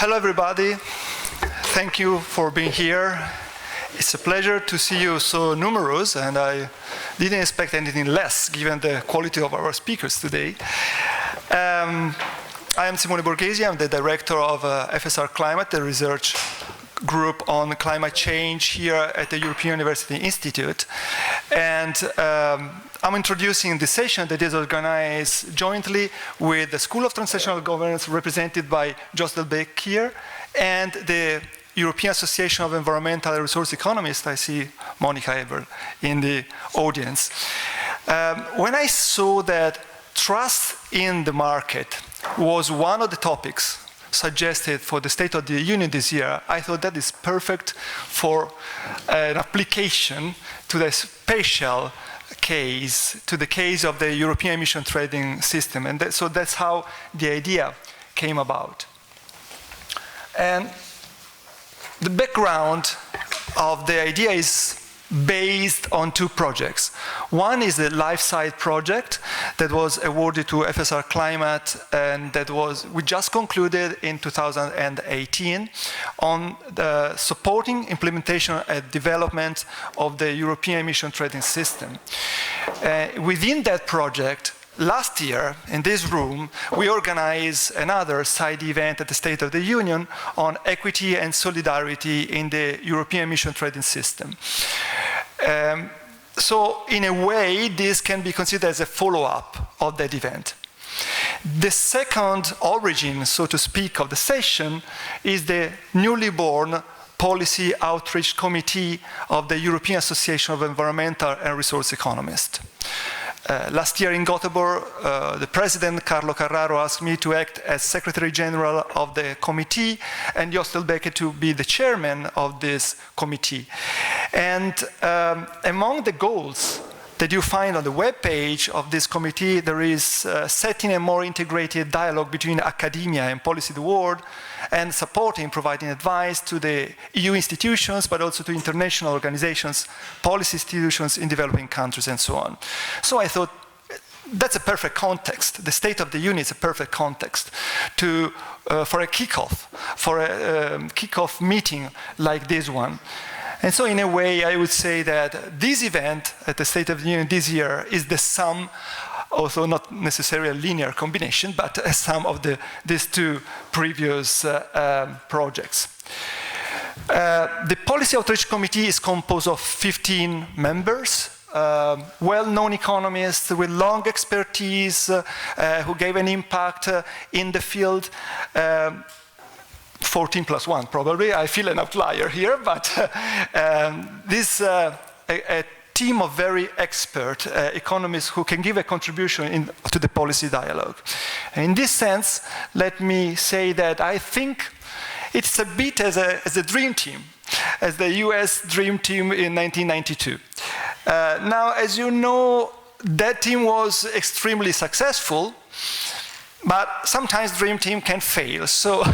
Hello everybody, thank you for being here. It's a pleasure to see you so numerous, and I didn't expect anything less given the quality of our speakers today. I am Simone Borghesi, I'm the director of FSR Climate, the research group on climate change here at the European University Institute. And I'm introducing this session that is organized jointly with the School of Transitional Governance, represented by Jos Delbecq here, and the European Association of Environmental and Resource Economists. I see Monica Eber in the audience. When I saw that trust in the market was one of the topics suggested for the State of the Union this year, I thought that is perfect for an application to the special case, to the case of the European emission trading system. And so that's how the idea came about. And the background of the idea is based on two projects. One is the LifeSite project that was awarded to FSR Climate, and that we just concluded in 2018 on the supporting implementation and development of the European emission trading system. Within that project, last year, in this room, we organized another side event at the State of the Union on equity and solidarity in the European emission trading system. So, in a way, this can be considered as a follow-up of that event. The second origin, so to speak, of the session is the newly born Policy Outreach Committee of the European Association of Environmental and Resource Economists. Last year in Gothenburg, the president, Carlo Carraro, asked me to act as Secretary General of the committee, and Jos Delbecq to be the chairman of this committee. And among the goals that you find on the webpage of this committee, there is setting a more integrated dialogue between academia and policy of the world, and supporting, providing advice to the EU institutions, but also to international organizations, policy institutions in developing countries, and so on. So I thought, that's a perfect context. The State of the Union is a perfect context for a kickoff meeting like this one. And so in a way, I would say that this event at the State of the Union this year is the sum, although not necessarily a linear combination, but a sum of these two previous projects. The Policy Outreach Committee is composed of 15 members, well-known economists with long expertise, who gave an impact in the field. 14 plus 1, probably. I feel an outlier here, but this a team of very expert economists who can give a contribution to the policy dialogue. In this sense, let me say that I think it's a bit as a dream team, as the US dream team in 1992. Now, as you know, that team was extremely successful, but sometimes dream team can fail. So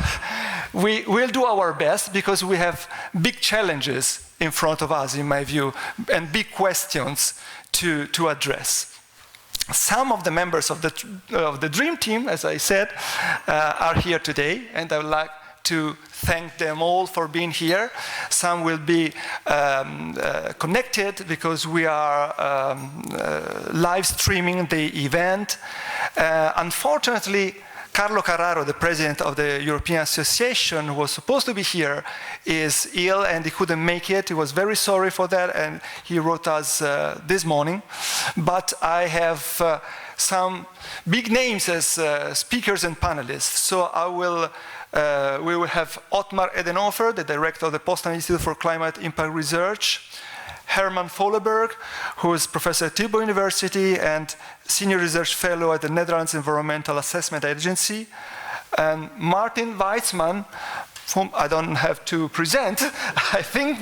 we will do our best, because we have big challenges in front of us, in my view, and big questions to address. Some of the members of the dream team, as I said, are here today, and I would like to thank them all for being here. Some will be connected because we are live streaming the event. Unfortunately, Carlo Carraro, the president of the European Association, who was supposed to be here, is ill and he couldn't make it. He was very sorry for that, and he wrote us this morning. But I have some big names as speakers and panelists. So we will have Ottmar Edenhofer, the director of the Potsdam Institute for Climate Impact Research, Herman Vollenberg, who is professor at Tilburg University and senior research fellow at the Netherlands Environmental Assessment Agency, and Martin Weitzman, whom I don't have to present, I think,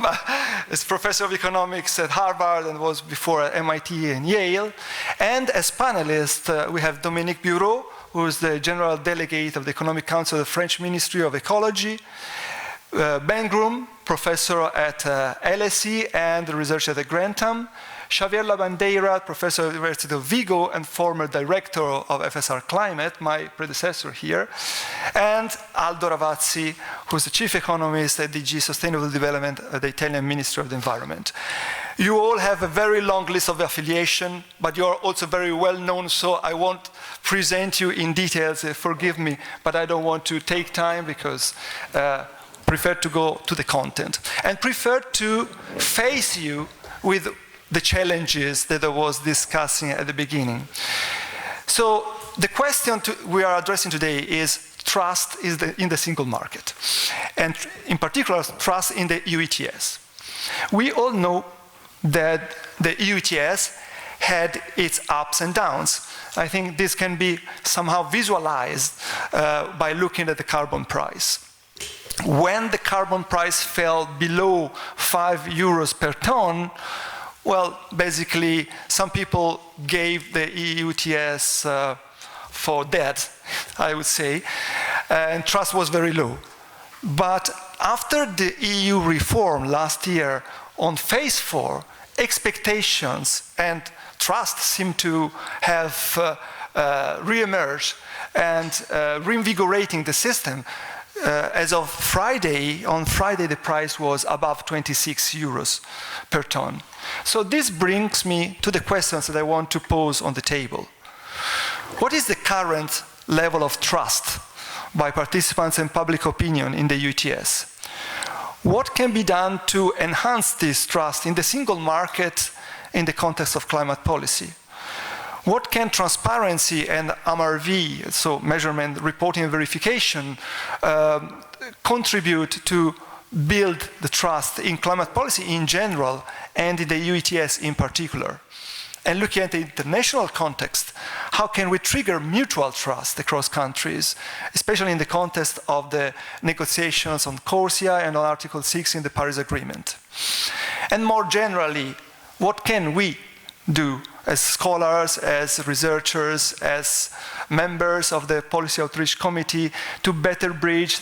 is professor of economics at Harvard and was before at MIT and Yale. And as panelists, we have Dominique Bureau, who is the general delegate of the Economic Council of the French Ministry of Ecology, Ben Groom, professor at LSE and researcher at Grantham, Xavier Labandeira, professor at the University of Vigo and former director of FSR Climate, my predecessor here, and Aldo Ravazzi, who's the chief economist at DG Sustainable Development at the Italian Ministry of the Environment. You all have a very long list of affiliation, but you are also very well known, so I won't present you in details, forgive me, but I don't want to take time because prefer to go to the content and prefer to face you with the challenges that I was discussing at the beginning. So the question we are addressing today is trust in the single market, and in particular trust in the EUTS. We all know that the EUTS had its ups and downs. I think this can be somehow visualized by looking at the carbon price. When the carbon price fell below 5 euros per ton, well, basically, some people gave the EUTS for dead, I would say, and trust was very low. But after the EU reform last year on phase 4, expectations and trust seem to have re-emerged and reinvigorating the system. As of Friday, on Friday the price was above 26 euros per ton. So this brings me to the questions that I want to pose on the table. What is the current level of trust by participants and public opinion in the EUTS? What can be done to enhance this trust in the single market in the context of climate policy? What can transparency and MRV, so measurement, reporting and verification, contribute to build the trust in climate policy in general and in the EUTS in particular? And looking at the international context, how can we trigger mutual trust across countries, especially in the context of the negotiations on CORSIA and on Article 6 in the Paris Agreement? And more generally, what can we do as scholars, as researchers, as members of the Policy Outreach Committee to better bridge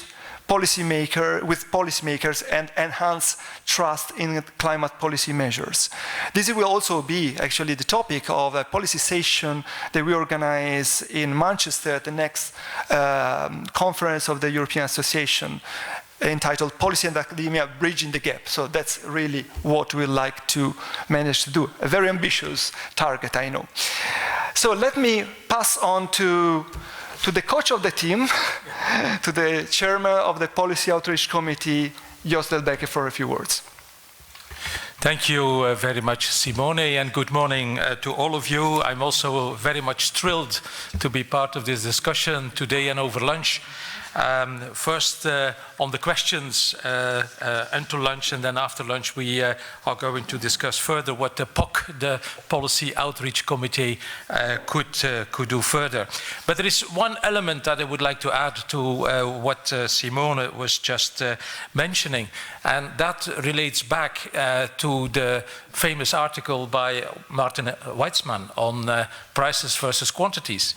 policymakers and enhance trust in climate policy measures? This will also be actually the topic of a policy session that we organize in Manchester at the next conference of the European Association, entitled Policy and Academia Bridging the Gap. So that's really what we'd like to manage to do. A very ambitious target, I know. So let me pass on to the coach of the team, to the chairman of the Policy Outreach Committee, Jos Delbeke, for a few words. Thank you very much, Simone, and good morning to all of you. I'm also very much thrilled to be part of this discussion today and over lunch. First, on the questions until lunch, and then after lunch we are going to discuss further what the POC, the Policy Outreach Committee, could do further. But there is one element that I would like to add to what Simone was just mentioning, and that relates back to the famous article by Martin Weitzman on prices versus quantities,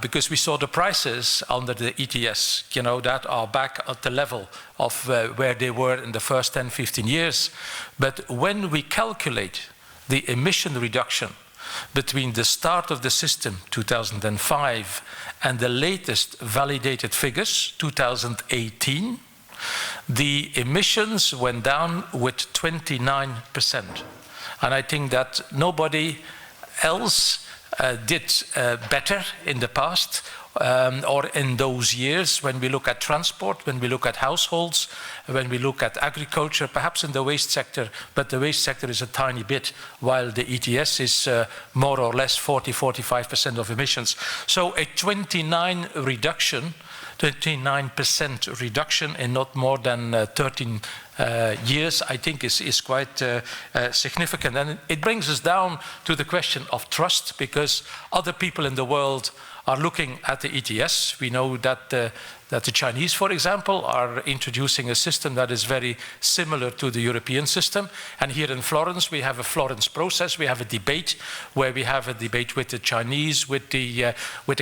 because we saw the prices under the ETS, that are back at the level of where they were in the first 10, 15 years. But when we calculate the emission reduction between the start of the system, 2005, and the latest validated figures, 2018, the emissions went down with 29%. And I think that nobody else did better in the past or in those years when we look at transport, when we look at households, when we look at agriculture, perhaps in the waste sector, but the waste sector is a tiny bit, while the ETS is more or less 40–45% of emissions. So a 29% reduction in not more than 13 years, I think is quite significant. And it brings us down to the question of trust, because other people in the world are looking at the ETS. We know that the that the Chinese, for example, are introducing a system that is very similar to the European system. And here in Florence, we have a Florence process. We have a debate where we have a debate with the Chinese, with the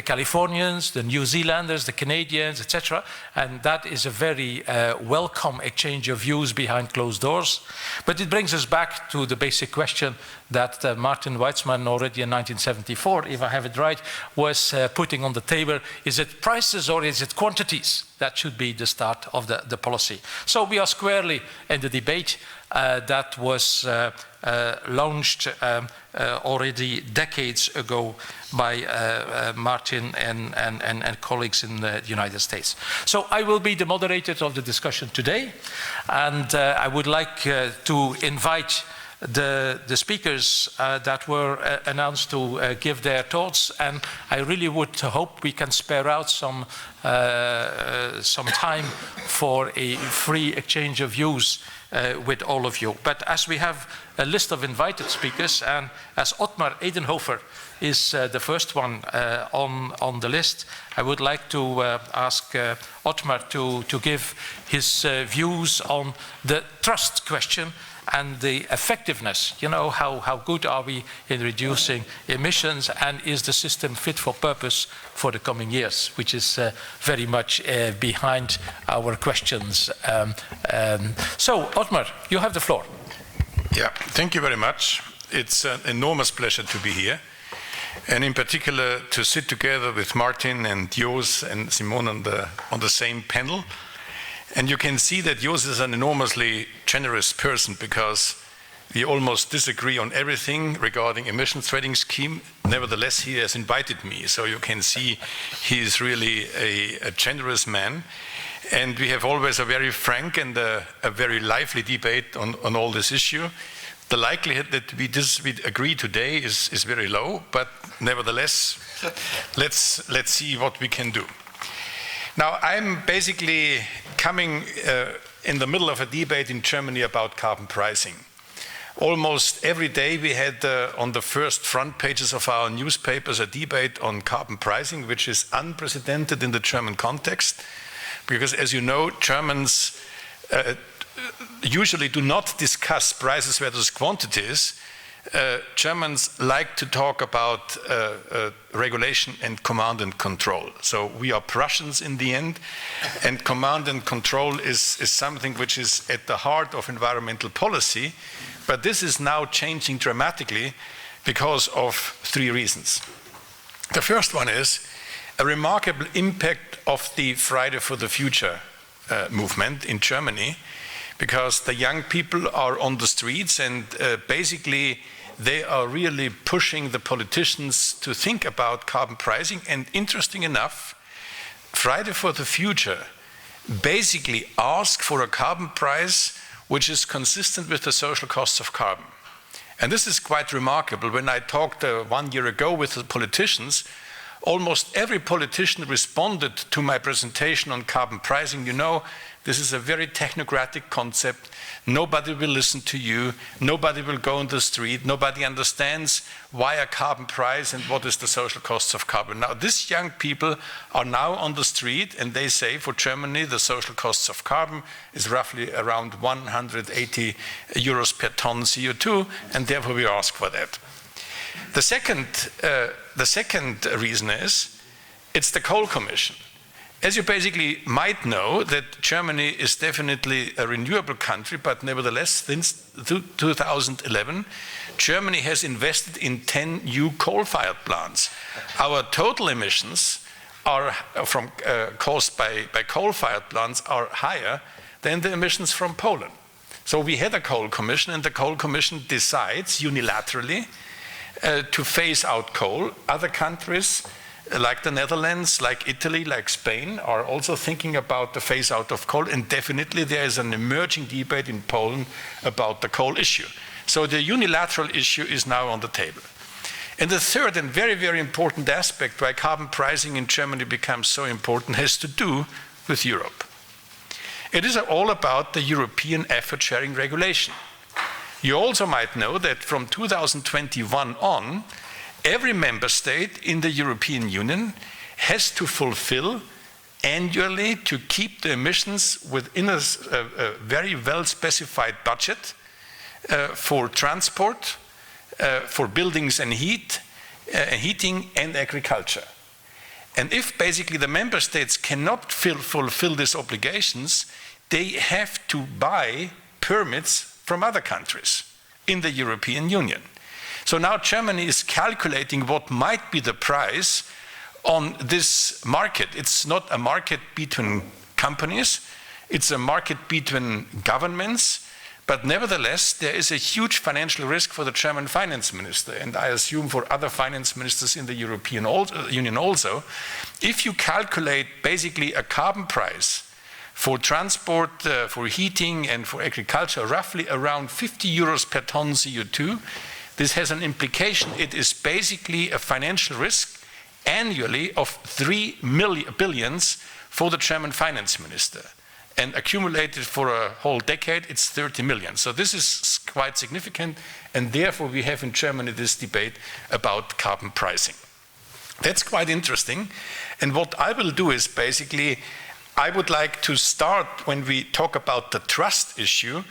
Californians, the New Zealanders, the Canadians, etc. And that is a very welcome exchange of views behind closed doors. But it brings us back to the basic question that Martin Weitzman already in 1974, if I have it right, was putting on the table. Is it prices or is it quantities? That should be the start of the policy. So we are squarely in the debate that was launched already decades ago by Martin and colleagues in the United States. So I will be the moderator of the discussion today, and I would like to invite the speakers that were announced to give their thoughts, and I really would hope we can spare out some time for a free exchange of views with all of you. But as we have a list of invited speakers, and as Ottmar Edenhofer is the first one on the list, I would like to ask Ottmar to give his views on the trust question and the effectiveness. You know, how good are we in reducing emissions, and is the system fit for purpose for the coming years, which is very much behind our questions. So, Ottmar, you have the floor. Yeah, thank you very much. It's an enormous pleasure to be here, and in particular to sit together with Martin and Jos and Simone on the same panel. And you can see that Jos is an enormously generous person, because we almost disagree on everything regarding emissions trading scheme. Nevertheless, he has invited me, so you can see he is really a generous man. And we have always a very frank and a very lively debate on all this issue. The likelihood that we agree today is very low, but nevertheless, let's see what we can do. Now, I'm basically coming in the middle of a debate in Germany about carbon pricing. Almost every day we had on the first front pages of our newspapers a debate on carbon pricing, which is unprecedented in the German context, because as you know, Germans usually do not discuss prices versus quantities. Germans like to talk about regulation and command and control. So we are Prussians in the end, and command and control is something which is at the heart of environmental policy. But this is now changing dramatically because of three reasons. The first one is a remarkable impact of the Friday for the Future movement in Germany, because the young people are on the streets, and basically they are really pushing the politicians to think about carbon pricing. And interesting enough, Friday for the Future basically asks for a carbon price which is consistent with the social costs of carbon. And this is quite remarkable. When I talked 1 year ago with the politicians, almost every politician responded to my presentation on carbon pricing. You know, this is a very technocratic concept. Nobody will listen to you. Nobody will go on the street. Nobody understands why a carbon price and what is the social costs of carbon. Now, these young people are now on the street, and they say for Germany the social costs of carbon is roughly around 180 euros per ton CO2, and therefore we ask for that. The second reason is it's the Coal Commission. As you basically might know, that Germany is definitely a renewable country, but nevertheless, since 2011, Germany has invested in 10 new coal-fired plants. Our total emissions are caused by coal-fired plants are higher than the emissions from Poland. So we had a Coal Commission, and the Coal Commission decides unilaterally to phase out coal. Other countries, like the Netherlands, like Italy, like Spain, are also thinking about the phase out of coal, and definitely there is an emerging debate in Poland about the coal issue. So the unilateral issue is now on the table. And the third and very, very important aspect why carbon pricing in Germany becomes so important has to do with Europe. It is all about the European effort sharing regulation. You also might know that from 2021 on, every member state in the European Union has to fulfill annually to keep the emissions within a very well-specified budget for transport, for buildings and heating and agriculture. And if basically the member states cannot fulfill these obligations, they have to buy permits from other countries in the European Union. So now Germany is calculating what might be the price on this market. It's not a market between companies, it's a market between governments, but nevertheless there is a huge financial risk for the German finance minister, and I assume for other finance ministers in the European Union also. If you calculate basically a carbon price for transport, for heating and for agriculture, roughly around 50 euros per ton CO2, this has an implication. It is basically a financial risk annually of 3 billion for the German finance minister. And accumulated for a whole decade, it's 30 million. So this is quite significant, and therefore we have in Germany this debate about carbon pricing. That's quite interesting. And what I will do is basically, I would like to start, when we talk about the trust issue,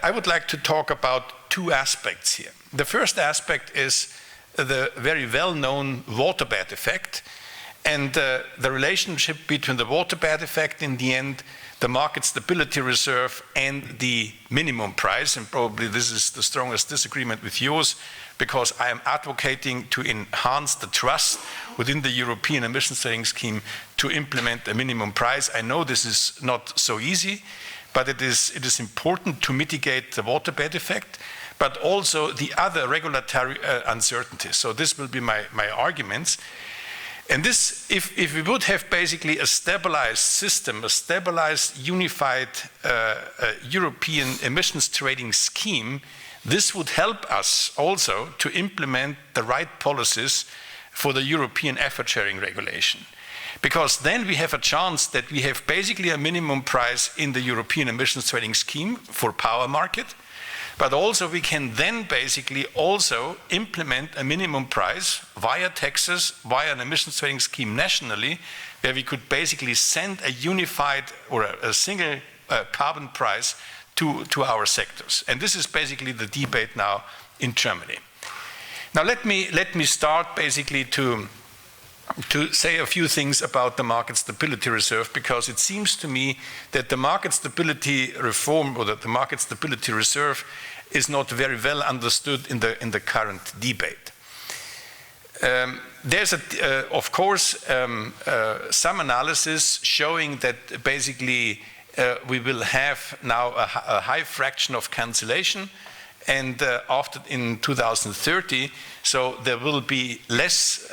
I would like to talk about two aspects here. The first aspect is the very well-known waterbed effect, and the relationship between the waterbed effect in the end, the market stability reserve, and the minimum price. And probably this is the strongest disagreement with yours, because I am advocating to enhance the trust within the European emissions trading scheme to implement a minimum price. I know this is not so easy, but it is important to mitigate the waterbed effect, but also the other regulatory uncertainties. So this will be my arguments. And this, if we would have basically a stabilized system, a stabilized, unified European emissions trading scheme, this would help us also to implement the right policies for the European effort sharing regulation. Because then we have a chance that we have basically a minimum price in the European emissions trading scheme for power market, but also we can then basically also implement a minimum price via taxes, via an emissions trading scheme nationally, where we could basically send a unified or a single carbon price to our sectors. And this is basically the debate now in Germany. Now let me start basically to say a few things about the market stability reserve, because it seems to me that the market stability reform, or that the market stability reserve, is not very well understood in the current debate. There's of course some analysis showing that basically we will have now a high fraction of cancellation, and after in 2030, so there will be less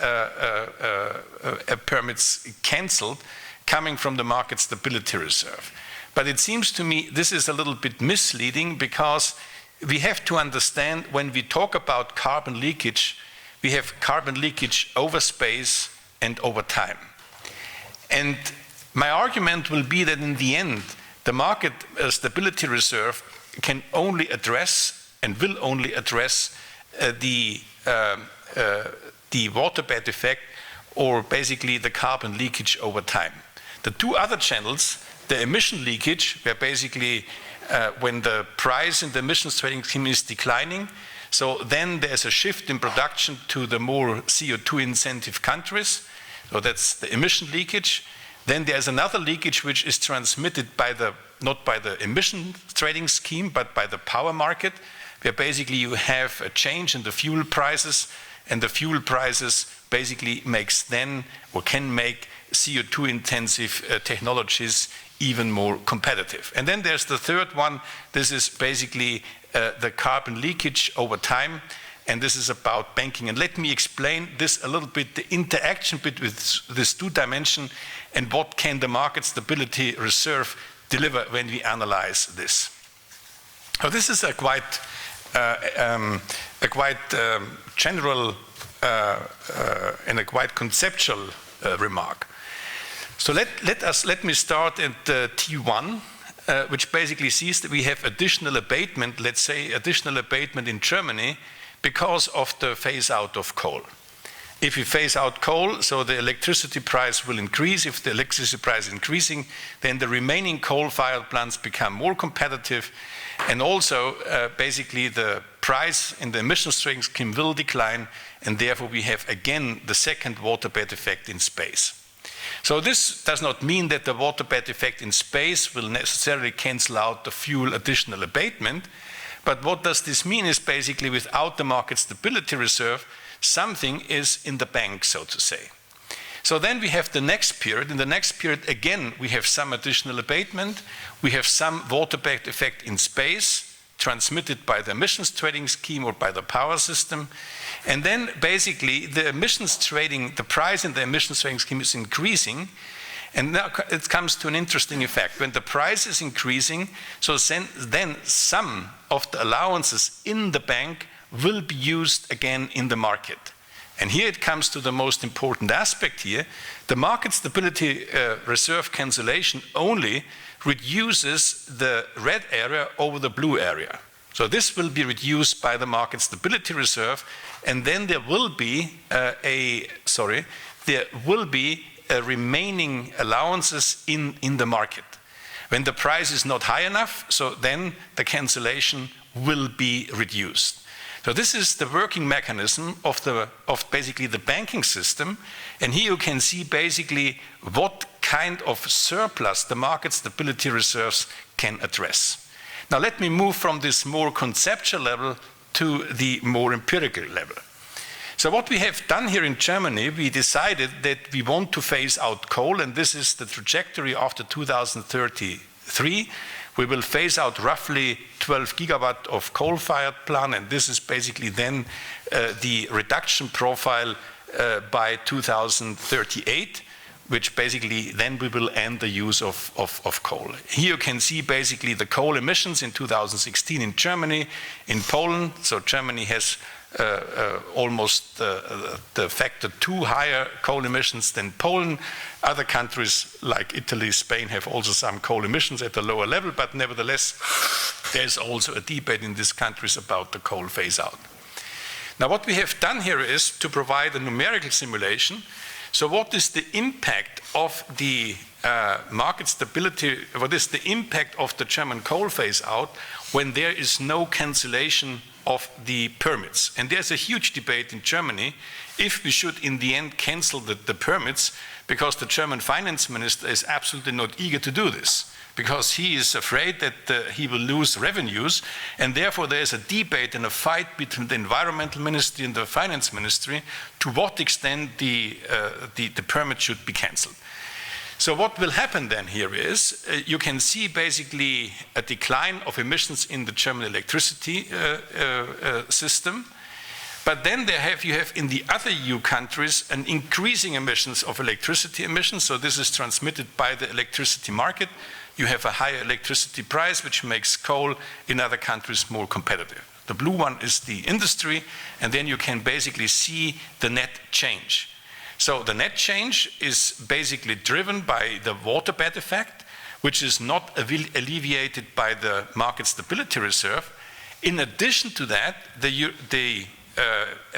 permits cancelled coming from the market stability reserve. But it seems to me this is a little bit misleading, because we have to understand, when we talk about carbon leakage, we have carbon leakage over space and over time. And my argument will be that in the end, the market stability reserve can only address and will only address the waterbed effect, or basically the carbon leakage over time. The two other channels, the emission leakage, where basically when the price in the emissions trading scheme is declining, so then there's a shift in production to the more CO2 incentive countries, so that's the emission leakage. Then there's another leakage which is transmitted by not by the emission trading scheme, but by the power market, where basically you have a change in the fuel prices, and the fuel prices basically makes then, or can make, CO2 intensive technologies even more competitive. And then there's the third one. This is basically the carbon leakage over time, and this is about banking. And let me explain this a little bit, the interaction between this two dimension, and what can the market stability reserve deliver when we analyze this. So this is a quite general and a quite conceptual remark. So let me start at T1, which basically sees that we have additional abatement, let's say additional abatement in Germany, because of the phase out of coal. If we phase out coal, so the electricity price will increase. If the electricity price is increasing, then the remaining coal-fired plants become more competitive, and also basically the price in the emissions trading scheme will decline, and therefore we have again the second water bed effect in space. So this does not mean that the water bed effect in space will necessarily cancel out the fuel additional abatement, but what does this mean is basically without the market stability reserve, something is in the bank, so to say. So then we have the next period. In the next period, again, we have some additional abatement. We have some water bed effect in space transmitted by the emissions trading scheme or by the power system. And then basically the emissions trading, the price in the emissions trading scheme is increasing. And now it comes to an interesting effect. When the price is increasing, so then some of the allowances in the bank will be used again in the market. And here it comes to the most important aspect here. The market stability reserve cancellation only reduces the red area over the blue area. So this will be reduced by the market stability reserve, and then there will be remaining allowances in the market. When the price is not high enough, so then the cancellation will be reduced. So this is the working mechanism of basically the banking system, and here you can see basically what kind of surplus the market stability reserves can address. Now let me move from this more conceptual level to the more empirical level. So what we have done here in Germany, we decided that we want to phase out coal, and this is the trajectory after 2033. We will phase out roughly 12 gigawatt of coal-fired plant, and this is basically then the reduction profile by 2038, which basically then we will end the use of coal. Here you can see basically the coal emissions in 2016 in Germany, in Poland. So Germany has almost the factor 2 higher coal emissions than Poland. Other countries like Italy, Spain have also some coal emissions at a lower level, but nevertheless, there's also a debate in these countries about the coal phase out. Now what we have done here is to provide a numerical simulation. So what is the impact of the market stability, what is the impact of the German coal phase out when there is no cancellation of the permits? And there's a huge debate in Germany if we should in the end cancel the permits, because the German finance minister is absolutely not eager to do this, because he is afraid that he will lose revenues, and therefore there is a debate and a fight between the environmental ministry and the finance ministry to what extent the permit should be cancelled. So what will happen then here is, you can see basically a decline of emissions in the German electricity system, but then you have in the other EU countries an increasing emissions of electricity emissions, so this is transmitted by the electricity market. You have a higher electricity price, which makes coal in other countries more competitive. The blue one is the industry, and then you can basically see the net change. So the net change is basically driven by the water bed effect, which is not alleviated by the market stability reserve. In addition to that, the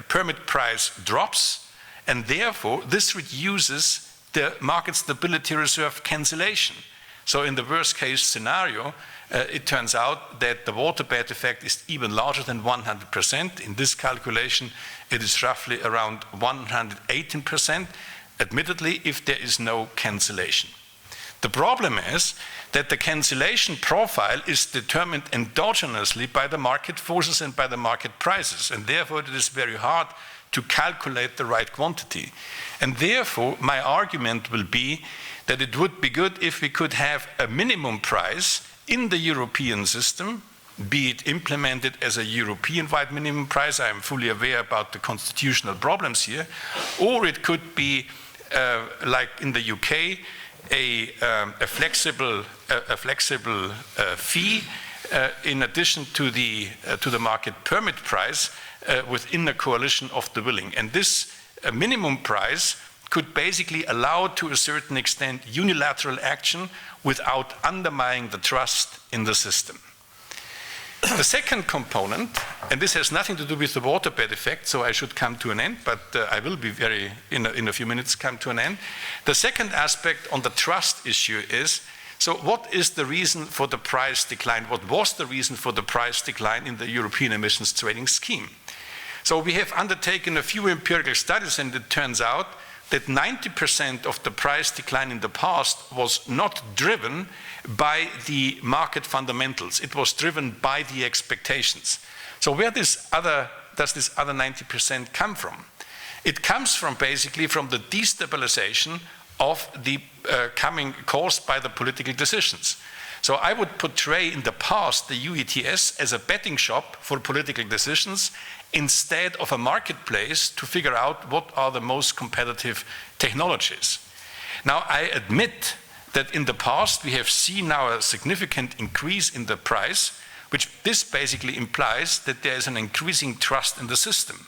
permit price drops, and therefore this reduces the market stability reserve cancellation. So in the worst case scenario, it turns out that the water bed effect is even larger than 100%. In this calculation, it is roughly around 118%, admittedly, if there is no cancellation. The problem is that the cancellation profile is determined endogenously by the market forces and by the market prices, and therefore it is very hard to calculate the right quantity. And therefore, my argument will be that it would be good if we could have a minimum price in the European system, be it implemented as a European-wide minimum price. I am fully aware about the constitutional problems here. Or it could be, like in the UK, a flexible fee in addition to the market permit price within the coalition of the willing. And this minimum price could basically allow, to a certain extent, unilateral action without undermining the trust in the system. The second component, and this has nothing to do with the waterbed effect, so I should come to an end, but I will be in a few minutes come to an end. The second aspect on the trust issue is, so what is the reason for the price decline? What was the reason for the price decline in the European emissions trading scheme? So we have undertaken a few empirical studies, and it turns out that 90% of the price decline in the past was not driven by the market fundamentals. It was driven by the expectations. So where does this other 90% come from? It comes from basically from the destabilization of the coming caused by the political decisions. So I would portray in the past the EUTS as a betting shop for political decisions instead of a marketplace to figure out what are the most competitive technologies. Now, I admit that in the past we have seen now a significant increase in the price, which this basically implies that there is an increasing trust in the system.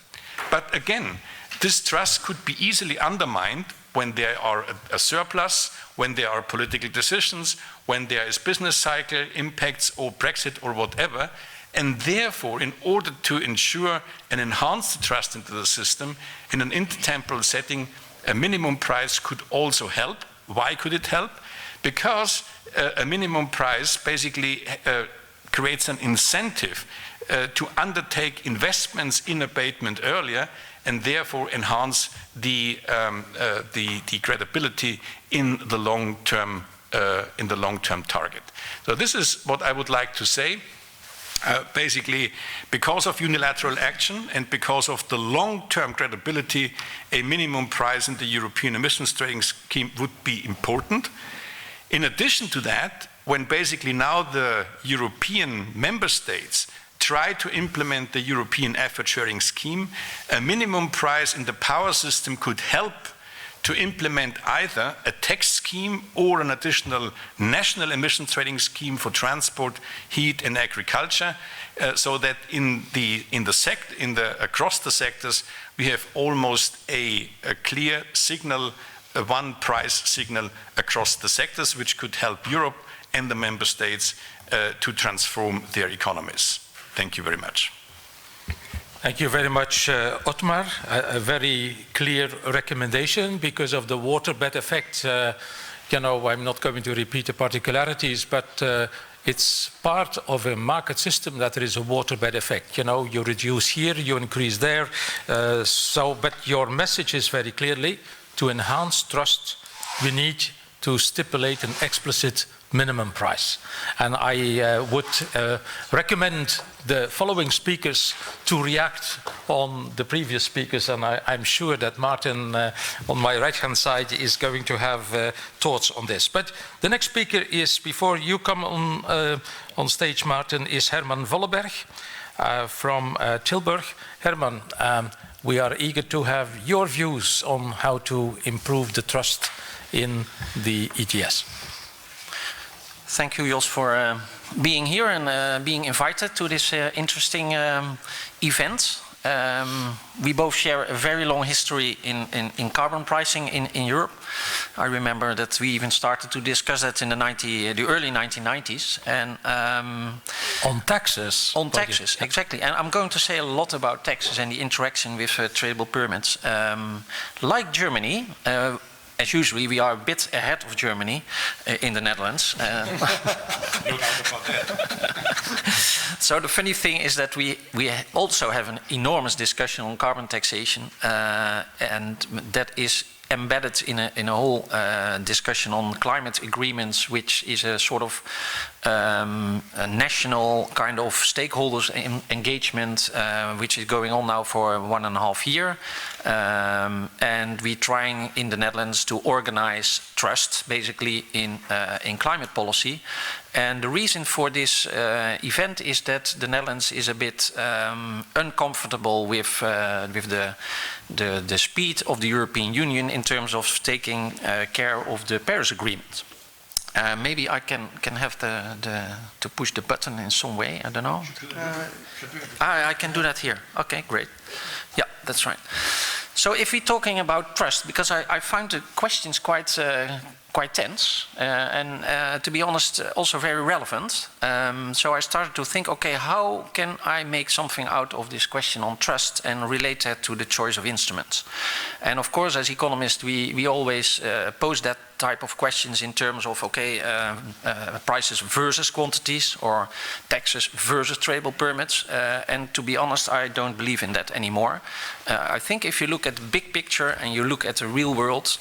But again, this trust could be easily undermined when there are a surplus, when there are political decisions, when there is business cycle impacts or Brexit or whatever. And therefore, in order to ensure and enhance the trust into the system, in an intertemporal setting, a minimum price could also help. Why could it help? Because a minimum price basically creates an incentive to undertake investments in abatement earlier, and therefore enhance the credibility in the long-term target. So this is what I would like to say. Basically, because of unilateral action and because of the long-term credibility, a minimum price in the European emissions trading scheme would be important. In addition to that, when basically now the European member states try to implement the European effort sharing scheme, a minimum price in the power system could help to implement either a tax scheme or an additional national emissions trading scheme for transport, heat, and agriculture, so that across the sectors we have almost a clear signal, one price signal across the sectors, which could help Europe and the member states to transform their economies. Thank you very much. Thank you very much, Otmar. A very clear recommendation because of the waterbed effect. I'm not going to repeat the particularities, but it's part of a market system that there is a waterbed effect. You reduce here, you increase there. But your message is very clearly to enhance trust, we need to stipulate an explicit minimum price. And I would recommend the following speakers to react on the previous speakers, and I'm sure that Martin on my right-hand side is going to have thoughts on this. But the next speaker is, before you come on stage, Martin, is Herman Volleberg from Tilburg. Herman, we are eager to have your views on how to improve the trust in the ETS. Thank you, Jos, for being here and being invited to this interesting event. We both share a very long history in carbon pricing in Europe. I remember that we even started to discuss that in the early 1990s. And on taxes. On taxes, exactly. And I'm going to say a lot about taxes and the interaction with tradable permits. Like Germany, as usually, we are a bit ahead of Germany in the Netherlands. No doubt about that. So the funny thing is that we also have an enormous discussion on carbon taxation, and that is embedded in a whole discussion on climate agreements, which is a sort of a national kind of stakeholders engagement, which is going on now for 1.5 years. And we're trying in the Netherlands to organize trust, basically, in climate policy. And the reason for this event is that the Netherlands is a bit uncomfortable with the speed of the European Union in terms of taking care of the Paris Agreement. Maybe I can have to push the button in some way. I don't know. I can do that here. Okay, great. Yeah, that's right. So if we're talking about trust, because I find the questions quite quite tense and to be honest, also very relevant. So I started to think, okay, how can I make something out of this question on trust and relate that to the choice of instruments? And of course, as economists, we always pose that type of questions in terms of, okay, prices versus quantities or taxes versus tradable permits. And to be honest, I don't believe in that anymore. I think if you look at the big picture and you look at the real world,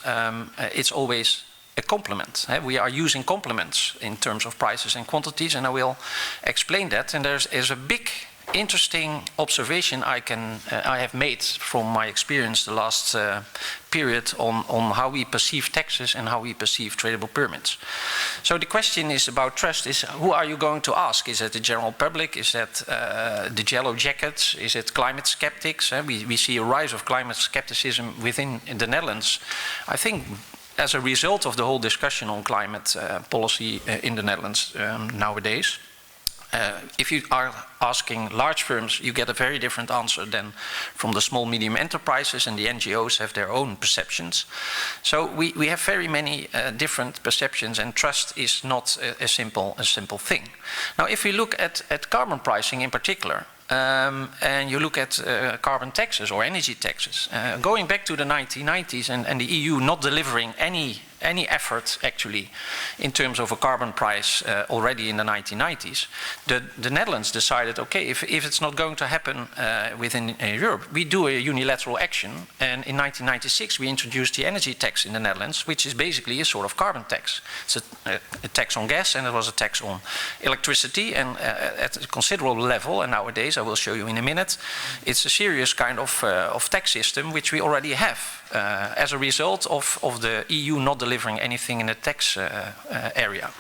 it's always a complement. We are using complements in terms of prices and quantities, and I will explain that. And there's a big interesting observation I have made from my experience the last period on how we perceive taxes and how we perceive tradable permits. So the question is about trust is, who are you going to ask? Is it the general public? Is that the yellow jackets? Is it climate skeptics? We see a rise of climate skepticism within the Netherlands. I think as a result of the whole discussion on climate policy in the Netherlands nowadays. If you are asking large firms, you get a very different answer than from the small, medium enterprises, and the NGOs have their own perceptions. So we have very many different perceptions, and trust is not a simple thing. Now, if we look at carbon pricing in particular, and you look at carbon taxes or energy taxes, going back to the 1990s and the EU not delivering any effort actually in terms of a carbon price already in the 1990s, the Netherlands decided, okay, if it's not going to happen within Europe, we do a unilateral action. And in 1996 we introduced the energy tax in the Netherlands, which is basically a sort of carbon tax. It's a tax on gas, and it was a tax on electricity, and at a considerable level. And nowadays, I will show you in a minute, it's a serious kind of tax system which we already have as a result of the EU not delivering anything in the tax area.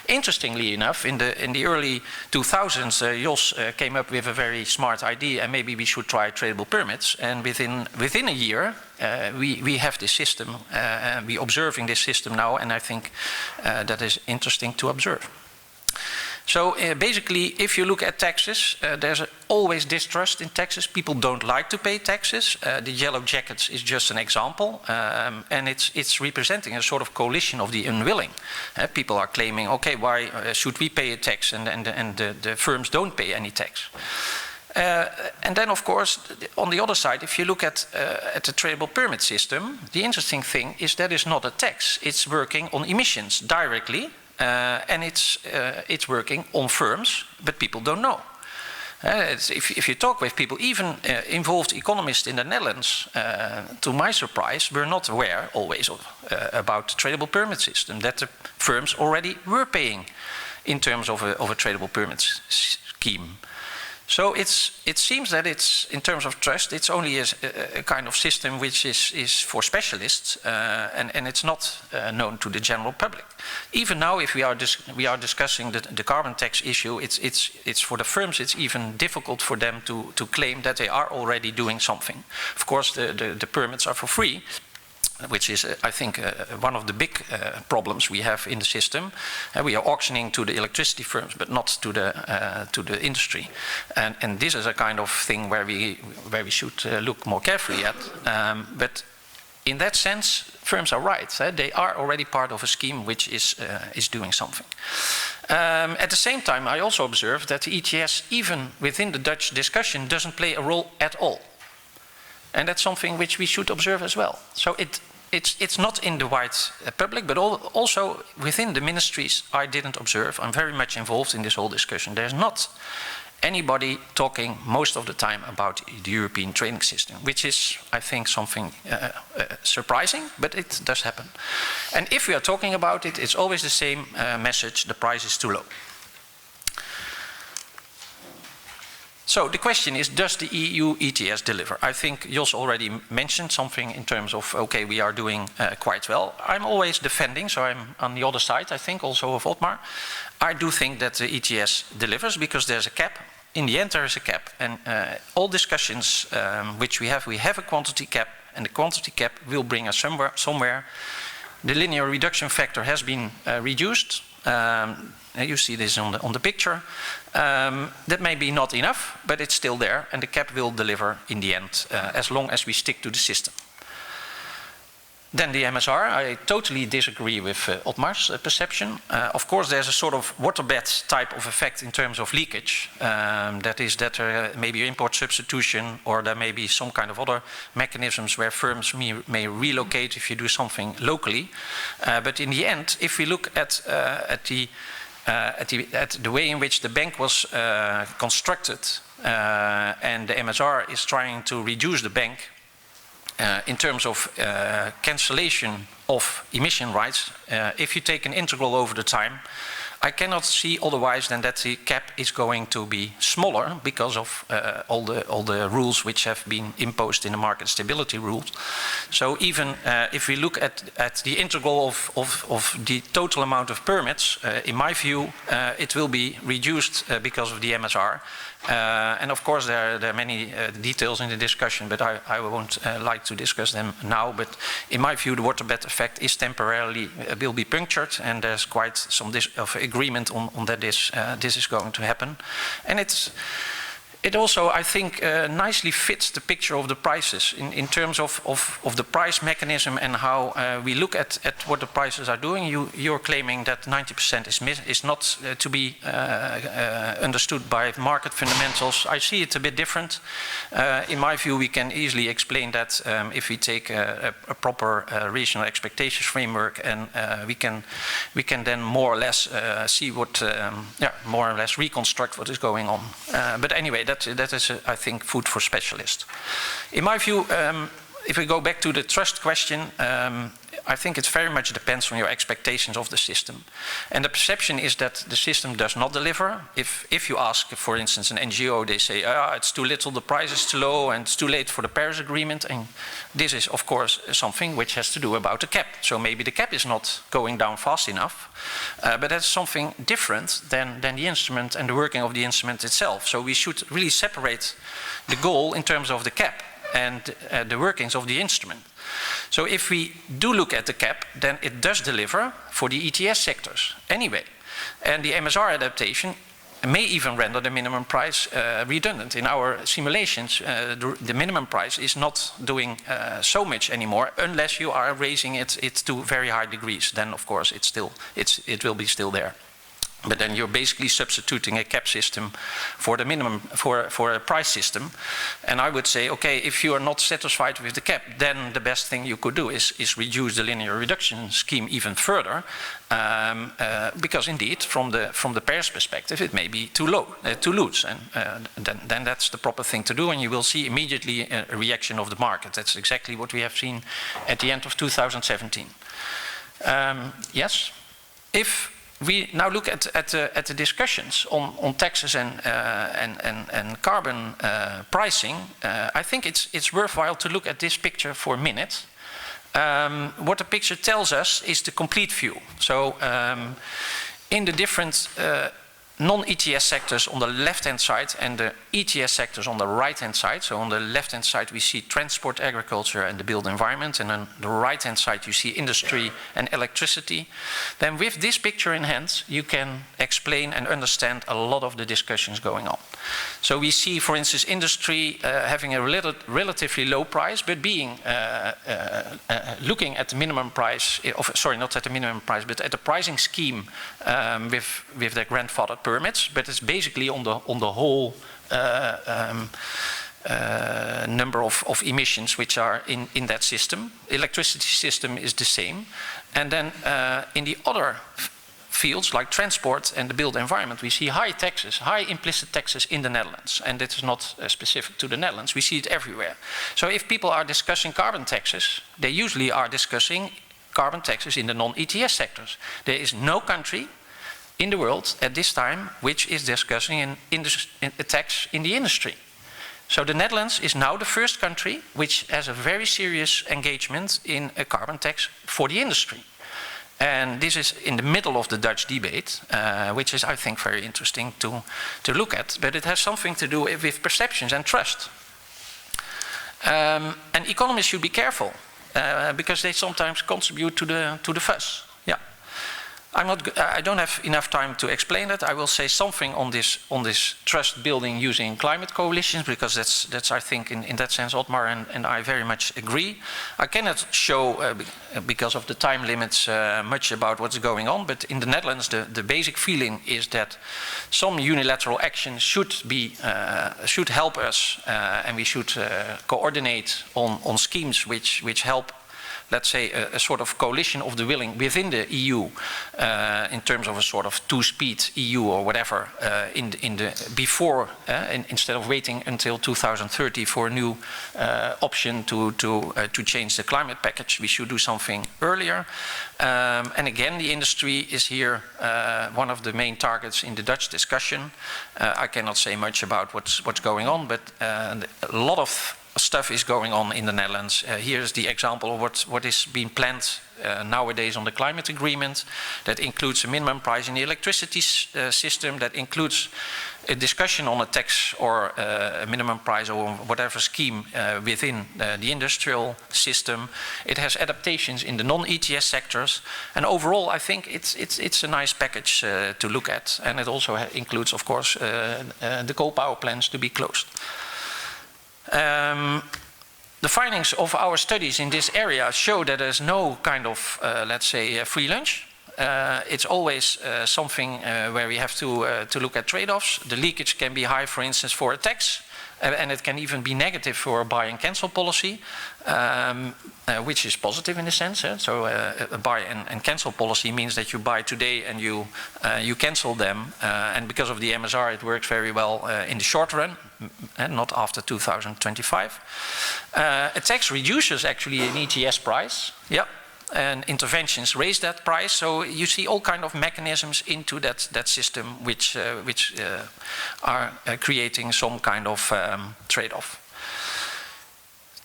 Interestingly enough, in the early 2000s, Jos came up with a very smart idea, and maybe we should try tradable permits. And within a year, we have this system, and we're observing this system now, and I think that is interesting to observe. So basically, if you look at taxes, there's always distrust in taxes. People don't like to pay taxes. The yellow jackets is just an example, and it's representing a sort of coalition of the unwilling. People are claiming, okay, why should we pay a tax, and the firms don't pay any tax? And then, of course, on the other side, if you look at the tradable permit system, the interesting thing is that it's not a tax. It's working on emissions directly. And it's working on firms, but people don't know. If you talk with people, even involved economists in the Netherlands, to my surprise, were not aware always about the tradable permit system, that the firms already were paying in terms of a tradable permit scheme. So it seems that it's, in terms of trust, it's only a kind of system which is for specialists, and it's not known to the general public. Even now, if we are discussing the carbon tax issue, it's for the firms, it's even difficult for them to claim that they are already doing something. Of course, the permits are for free, which is, I think, one of the big problems we have in the system. We are auctioning to the electricity firms, but not to the industry. And this is a kind of thing where we should look more carefully at. But in that sense, firms are right. They are already part of a scheme which is doing something. At the same time, I also observed that the ETS, even within the Dutch discussion, doesn't play a role at all. And that's something which we should observe as well. So it's not in the wide public, but also within the ministries I didn't observe. I'm very much involved in this whole discussion. There's not anybody talking most of the time about the European trading system, which is, I think, something surprising, but it does happen. And if we are talking about it, it's always the same message: the price is too low. So the question is, does the EU ETS deliver? I think Jos already mentioned something in terms of, okay, we are doing quite well. I'm always defending, so I'm on the other side, I think, also of Otmar. I do think that the ETS delivers because there's a cap. In the end, there is a cap. And all discussions which we have a quantity cap, and the quantity cap will bring us somewhere. The linear reduction factor has been reduced. You see this on the picture. That may be not enough, but it's still there, and the cap will deliver in the end, as long as we stick to the system. Then the MSR, I totally disagree with Otmar's perception. Of course, there's a sort of waterbed type of effect in terms of leakage. That is that there may be import substitution, or there may be some kind of other mechanisms where firms may relocate if you do something locally. But in the end, if we look at the way in which the bank was constructed, and the MSR is trying to reduce the bank, in terms of cancellation of emission rights, if you take an integral over the time, I cannot see otherwise than that the cap is going to be smaller because of all the rules which have been imposed in the market stability rules. So even if we look at the integral of the total amount of permits, in my view, it will be reduced because of the MSR. And of course there are many details in the discussion, but I won't like to discuss them now. But in my view, the waterbed effect is temporarily will be punctured, and there's quite some agreement on that this is going to happen. And it also, I think, nicely fits the picture of the prices in terms of the price mechanism and how we look at what the prices are doing. You're claiming that 90% is not to be understood by market fundamentals. I see it a bit different. In my view, we can easily explain that if we take a proper reasonable expectations framework, and we can then more or less see what, more or less reconstruct what is going on. But anyway, that is, I think, food for specialists. In my view, if we go back to the trust question, I think it very much depends on your expectations of the system. And the perception is that the system does not deliver. If you ask, for instance, an NGO, they say, it's too little, the price is too low, and it's too late for the Paris Agreement. And this is, of course, something which has to do about the cap. So maybe the cap is not going down fast enough. But that's something different than the instrument and the working of the instrument itself. So we should really separate the goal in terms of the cap and the workings of the instrument. So if we do look at the cap, then it does deliver for the ETS sectors anyway. And the MSR adaptation may even render the minimum price redundant. In our simulations, the minimum price is not doing so much anymore unless you are raising it to very high degrees. Then, of course, it will be still there. But then you're basically substituting a cap system for the minimum, for a price system. And I would say, okay, if you are not satisfied with the cap, then the best thing you could do is reduce the linear reduction scheme even further. Because indeed, from the Paris perspective, it may be too low, too loose. And then that's the proper thing to do, and you will see immediately a reaction of the market. That's exactly what we have seen at the end of 2017. Yes? If we now look at the discussions on taxes and carbon pricing, I think it's worthwhile to look at this picture for a minute. What the picture tells us is the complete view. So in the different non-ETS sectors on the left-hand side and the ETS sectors on the right-hand side. So on the left-hand side we see transport, agriculture and the built environment, and on the right-hand side you see industry and electricity. Then with this picture in hand you can explain and understand a lot of the discussions going on. So we see, for instance, industry having a relatively low price, but being looking at the minimum price, sorry, not at the minimum price, but at the pricing scheme with their grandfathered permits, but it's basically on the whole number of emissions which are in that system. Electricity system is the same. And then in the other fields like transport and the built environment, we see high taxes, high implicit taxes in the Netherlands. And it is not specific to the Netherlands, we see it everywhere. So if people are discussing carbon taxes, they usually are discussing carbon taxes in the non-ETS sectors. There is no country in the world at this time which is discussing a tax in the industry. So the Netherlands is now the first country which has a very serious engagement in a carbon tax for the industry. And this is in the middle of the Dutch debate, which is, I think, very interesting to look at. But it has something to do with perceptions and trust. And economists should be careful, because they sometimes contribute to the fuss. Yeah. I don't have enough time to explain that. I will say something on this trust building using climate coalitions, because that's I think in that sense Otmar and I very much agree. I cannot show because of the time limits much about what's going on, but in the Netherlands the basic feeling is that some unilateral action should help us, and we should coordinate on schemes which help, let's say, a sort of coalition of the willing within the EU, in terms of a sort of two-speed EU or whatever, instead of waiting until 2030 for a new option to change the climate package. We should do something earlier. And again, the industry is here one of the main targets in the Dutch discussion. I cannot say much about what's going on, but a lot of stuff is going on in the Netherlands. Here's the example of what is being planned nowadays on the climate agreement. That includes a minimum price in the electricity system. That includes a discussion on a tax or a minimum price or whatever scheme within the industrial system. It has adaptations in the non-ETS sectors. And overall, I think it's a nice package to look at. And it also includes, of course, the coal power plants to be closed. The findings of our studies in this area show that there's no kind of, let's say, free lunch. It's always something where we have to look at trade-offs. The leakage can be high, for instance, for a tax, and it can even be negative for a buy and cancel policy, which is positive in a sense. So a buy and cancel policy means that you buy today and you cancel them, and because of the MSR, it works very well in the short run, and not after 2025. A tax reduces actually an ETS price. Yeah. And interventions raise that price, so you see all kind of mechanisms into that system which are creating some kind of trade-off.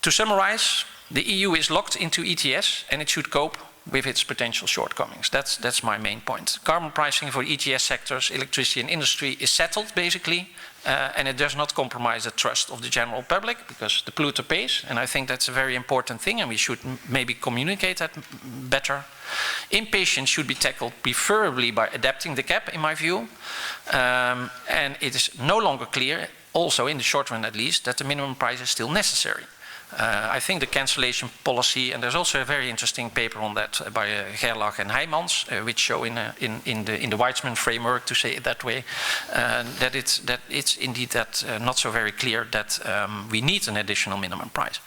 To summarize, the EU is locked into ETS and it should cope with its potential shortcomings. That's my main point. Carbon pricing for ETS sectors, electricity and industry is settled basically, and it does not compromise the trust of the general public because the polluter pays, and I think that's a very important thing and we should maybe communicate that better. Impatience should be tackled preferably by adapting the cap, in my view, and it is no longer clear, also in the short run at least, that the minimum price is still necessary. I think the cancellation policy, and there's also a very interesting paper on that by Gerlach and Heijmans, which show in the Weitzman framework, to say it that way, that it's indeed that not so very clear that we need an additional minimum price.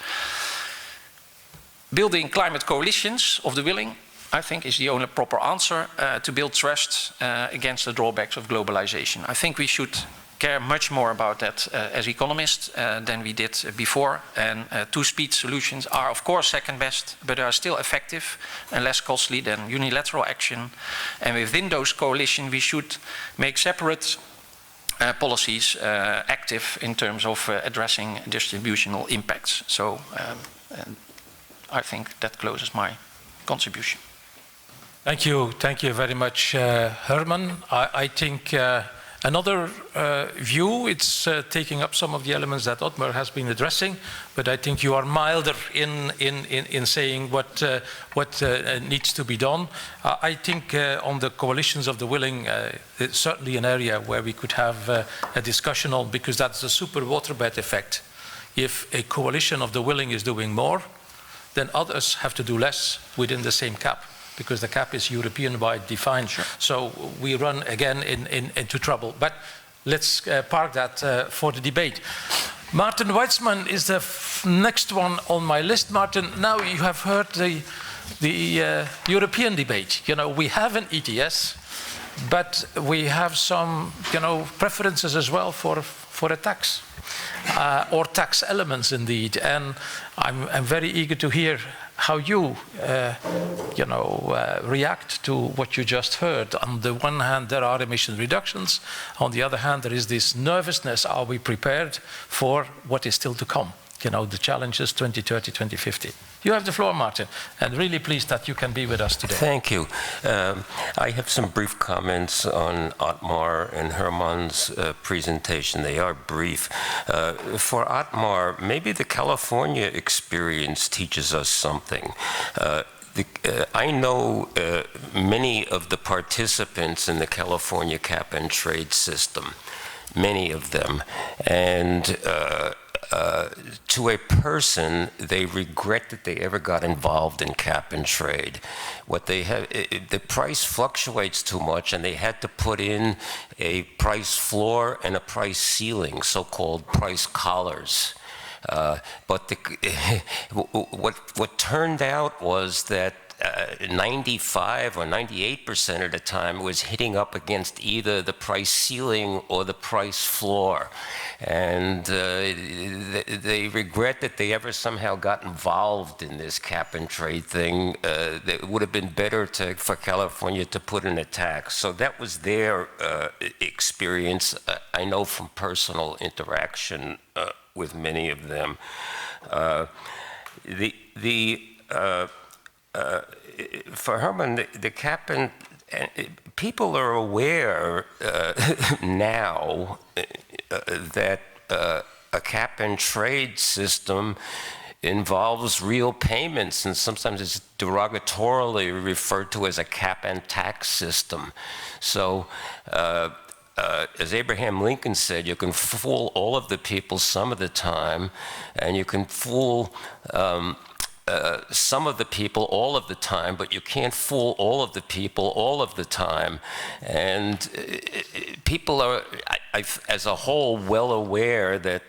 Building climate coalitions of the willing, I think, is the only proper answer to build trust against the drawbacks of globalization. I think we should care much more about that as economists than we did before, and two-speed solutions are of course second best, but are still effective and less costly than unilateral action, and within those coalitions we should make separate policies active in terms of addressing distributional impacts. So I think that closes my contribution. Thank you very much, Herman. I think another view, it's taking up some of the elements that Otmar has been addressing, but I think you are milder in saying what needs to be done. I think on the coalitions of the willing, it's certainly an area where we could have a discussion on, because that's the super waterbed effect. If a coalition of the willing is doing more, then others have to do less within the same cap, because the cap is European-wide defined. Sure. So we run again into trouble. But let's park that for the debate. Martin Weitzman is the next one on my list. Martin, now you have heard the European debate. You know, we have an ETS, but we have some, preferences as well for a tax, or tax elements indeed. And I'm very eager to hear how you, react to what you just heard. On the one hand, there are emission reductions. On the other hand, there is this nervousness. Are we prepared for what is still to come? The challenges 2030, 2050. You have the floor, Martin, and really pleased that you can be with us today. Thank you. I have some brief comments on Otmar and Herman's presentation. They are brief. For Otmar, maybe the California experience teaches us something. I know many of the participants in the California cap and trade system, many of them, and to a person, they regret that they ever got involved in cap and trade. What they have, the price fluctuates too much, and they had to put in a price floor and a price ceiling, so-called price collars. But what turned out was that 95 or 98% of the time was hitting up against either the price ceiling or the price floor. And they regret that they ever somehow got involved in this cap and trade thing. It would have been better for California to put in a tax. So that was their experience. I know from personal interaction with many of them. For Herman, the cap and people are aware now that a cap and trade system involves real payments, and sometimes it's derogatorily referred to as a cap and tax system. So, as Abraham Lincoln said, you can fool all of the people some of the time, and you can fool some of the people all of the time, but you can't fool all of the people all of the time. And people are, as a whole, well aware that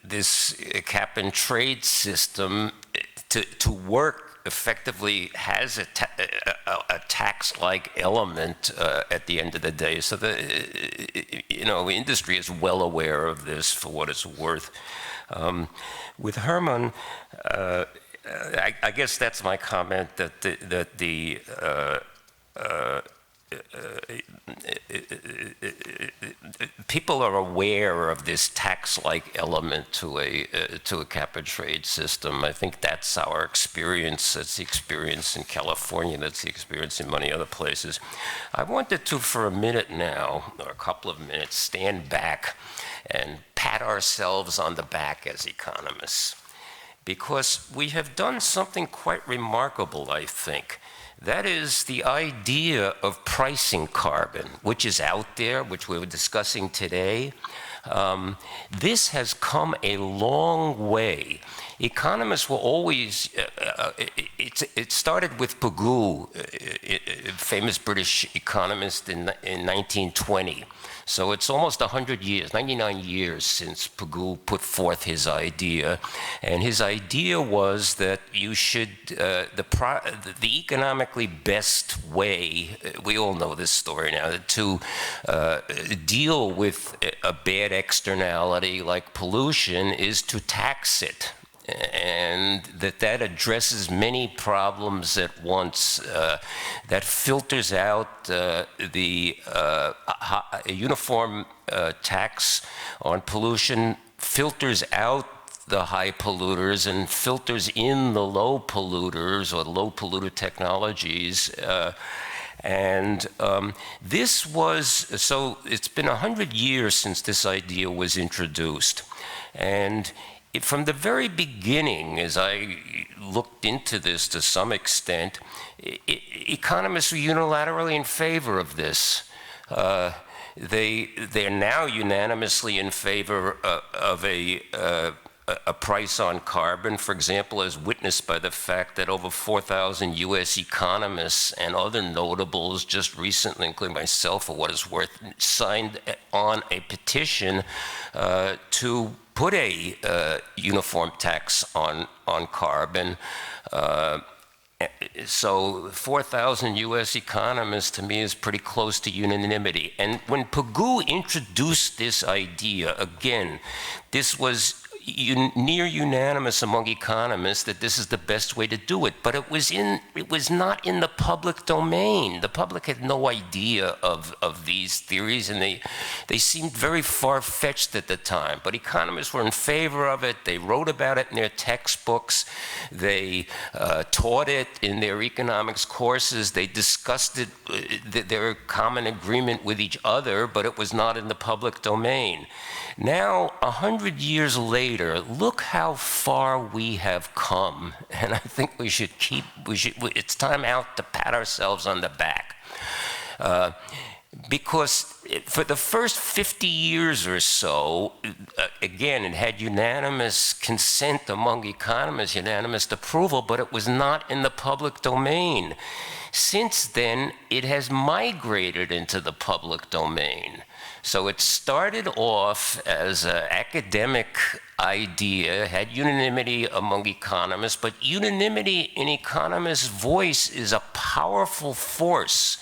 this cap and trade system to work effectively has a tax-like element at the end of the day. So the industry is well aware of this for what it's worth. With Herman, I guess that's my comment, that the people are aware of this tax-like element to a cap and trade system. I think that's our experience. That's the experience in California. That's the experience in many other places. I wanted to, for a minute now, or a couple of minutes, stand back and pat ourselves on the back as economists, because we have done something quite remarkable, I think. That is the idea of pricing carbon, which is out there, which we were discussing today. This has come a long way. Economists were always, it started with Pigou, a famous British economist in 1920. So it's almost 100 years, 99 years since Pigou put forth his idea. And his idea was that you should, the economically best way, we all know this story now, to deal with a bad externality like pollution is to tax it. And that addresses many problems at once. That filters out a uniform tax on pollution, filters out the high polluters and filters in the low polluters or low polluter technologies. This was, so it's been 100 years since this idea was introduced. And from the very beginning, as I looked into this to some extent, economists were unilaterally in favor of this. They're now unanimously in favor of a price on carbon, for example, as witnessed by the fact that over 4,000 US economists and other notables just recently, including myself for what it's worth, signed on a petition to put a uniform tax on carbon. So 4,000 US economists to me is pretty close to unanimity. And when Pigou introduced this idea, again, this was near unanimous among economists that this is the best way to do it, but it was not in the public domain. The public had no idea of these theories, and they seemed very far-fetched at the time. But economists were in favor of it. They wrote about it in their textbooks. They taught it in their economics courses. They discussed it, their common agreement with each other, but it was not in the public domain. Now, 100 years later, later, look how far we have come. And I think it's time out to pat ourselves on the back. Because for the first 50 years or so, again, it had unanimous consent among economists, unanimous approval, but it was not in the public domain. Since then, it has migrated into the public domain. So it started off as an academic idea, had unanimity among economists, but unanimity in economists' voice is a powerful force.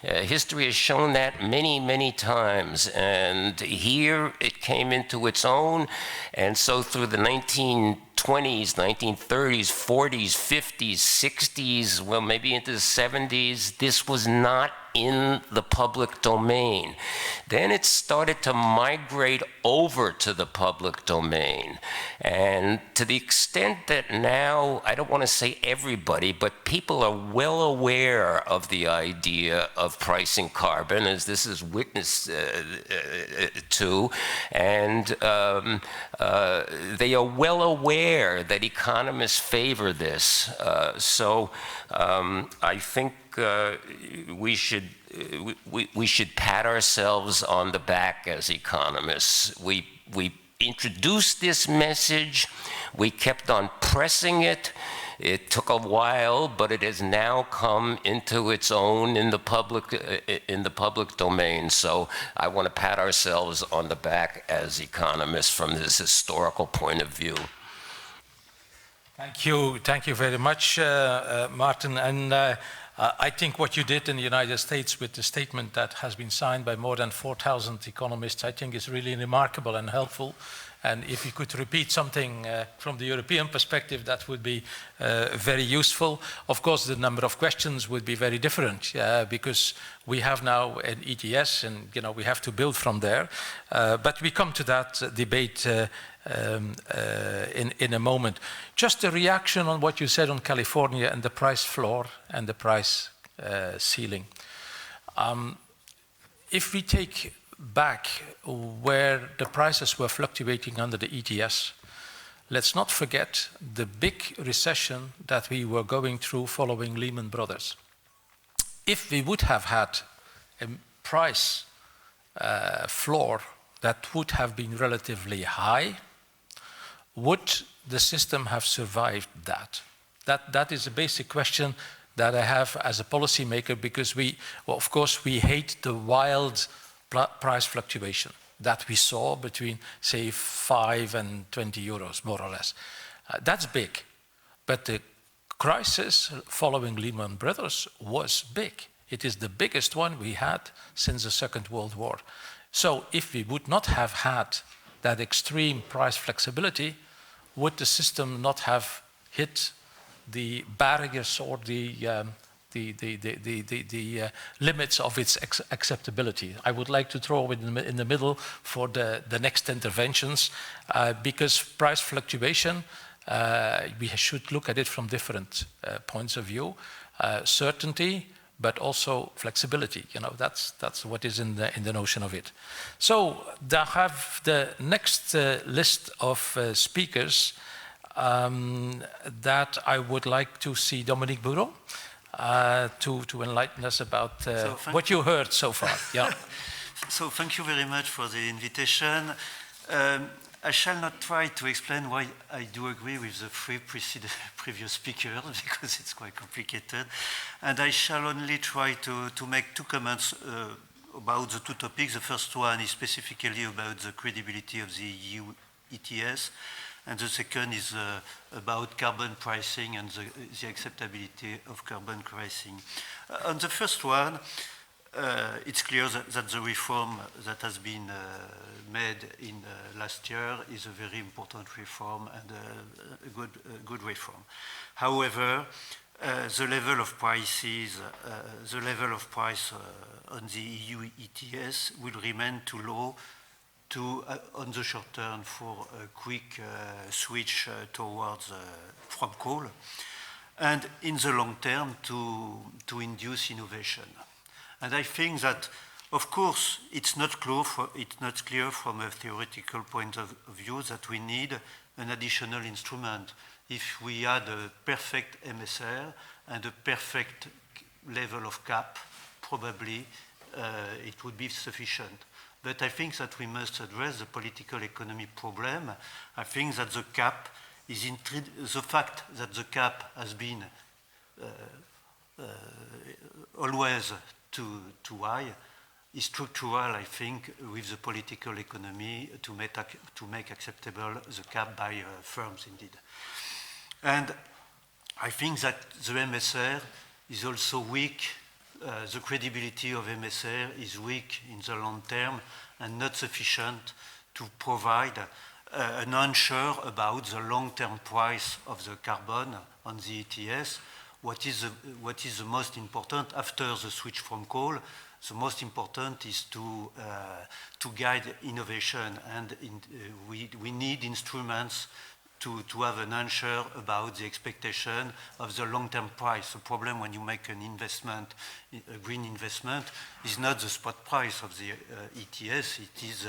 History has shown that many, many times, and here it came into its own, and so through the 1920s, 1930s, 40s, 50s, 60s, well, maybe into the 70s, this was not in the public domain. Then it started to migrate over to the public domain. And to the extent that now, I don't want to say everybody, but people are well aware of the idea of pricing carbon, as this is witness to, and they are well aware that economists favor this. So I think we should pat ourselves on the back as economists. We introduced this message. We kept on pressing it. It took a while, but it has now come into its own in the public domain. So I want to pat ourselves on the back as economists from this historical point of view. Thank you very much, Martin. And I think what you did in the United States with the statement that has been signed by more than 4,000 economists, I think is really remarkable and helpful. And if you could repeat something from the European perspective, that would be very useful. Of course, the number of questions would be very different because we have now an ETS and we have to build from there. But we come to that debate in a moment. Just a reaction on what you said on California and the price floor and the price ceiling. If we take back where the prices were fluctuating under the ETS, let's not forget the big recession that we were going through following Lehman Brothers. If we would have had a price floor that would have been relatively high, would the system have survived that? That is a basic question that I have as a policymaker, because of course, we hate the wild price fluctuation that we saw between, say, 5 and 20 euros, more or less. That's big. But the crisis following Lehman Brothers was big. It is the biggest one we had since the Second World War. So if we would not have had that extreme price flexibility, would the system not have hit the barriers or the limits of its acceptability? I would like to throw it in the middle for the next interventions, because price fluctuation, we should look at it from different points of view. Certainty, but also flexibility. That's what is in the notion of it. So I have the next list of speakers that I would like to see Dominique Bourreau to enlighten us about what you heard so far. Yeah. So thank you very much for the invitation. I shall not try to explain why I do agree with the three previous speakers, because it's quite complicated. And I shall only try to make two comments about the two topics. The first one is specifically about the credibility of the EU ETS, and the second is about carbon pricing and the acceptability of carbon pricing. On the first one, it's clear that the reform that has been made in last year is a very important reform and a good reform. However, the level of prices, on the EU ETS will remain too low on the short term for a quick switch towards from coal, and in the long term to induce innovation. And I think that Of course, it's not clear from a theoretical point of view that we need an additional instrument. If we had a perfect MSR and a perfect level of cap, probably it would be sufficient. But I think that we must address the political economy problem. I think that the cap is the fact that the cap has been always too high is structural, I think, with the political economy to make acceptable the cap by firms indeed. And I think that the MSR is also weak. The credibility of MSR is weak in the long term and not sufficient to provide an answer about the long-term price of the carbon on the ETS. What is the most important after the switch from coal? The most important is to guide innovation, and we need instruments to have an answer about the expectation of the long-term price. The problem when you make an investment, a green investment, is not the spot price of the ETS, it is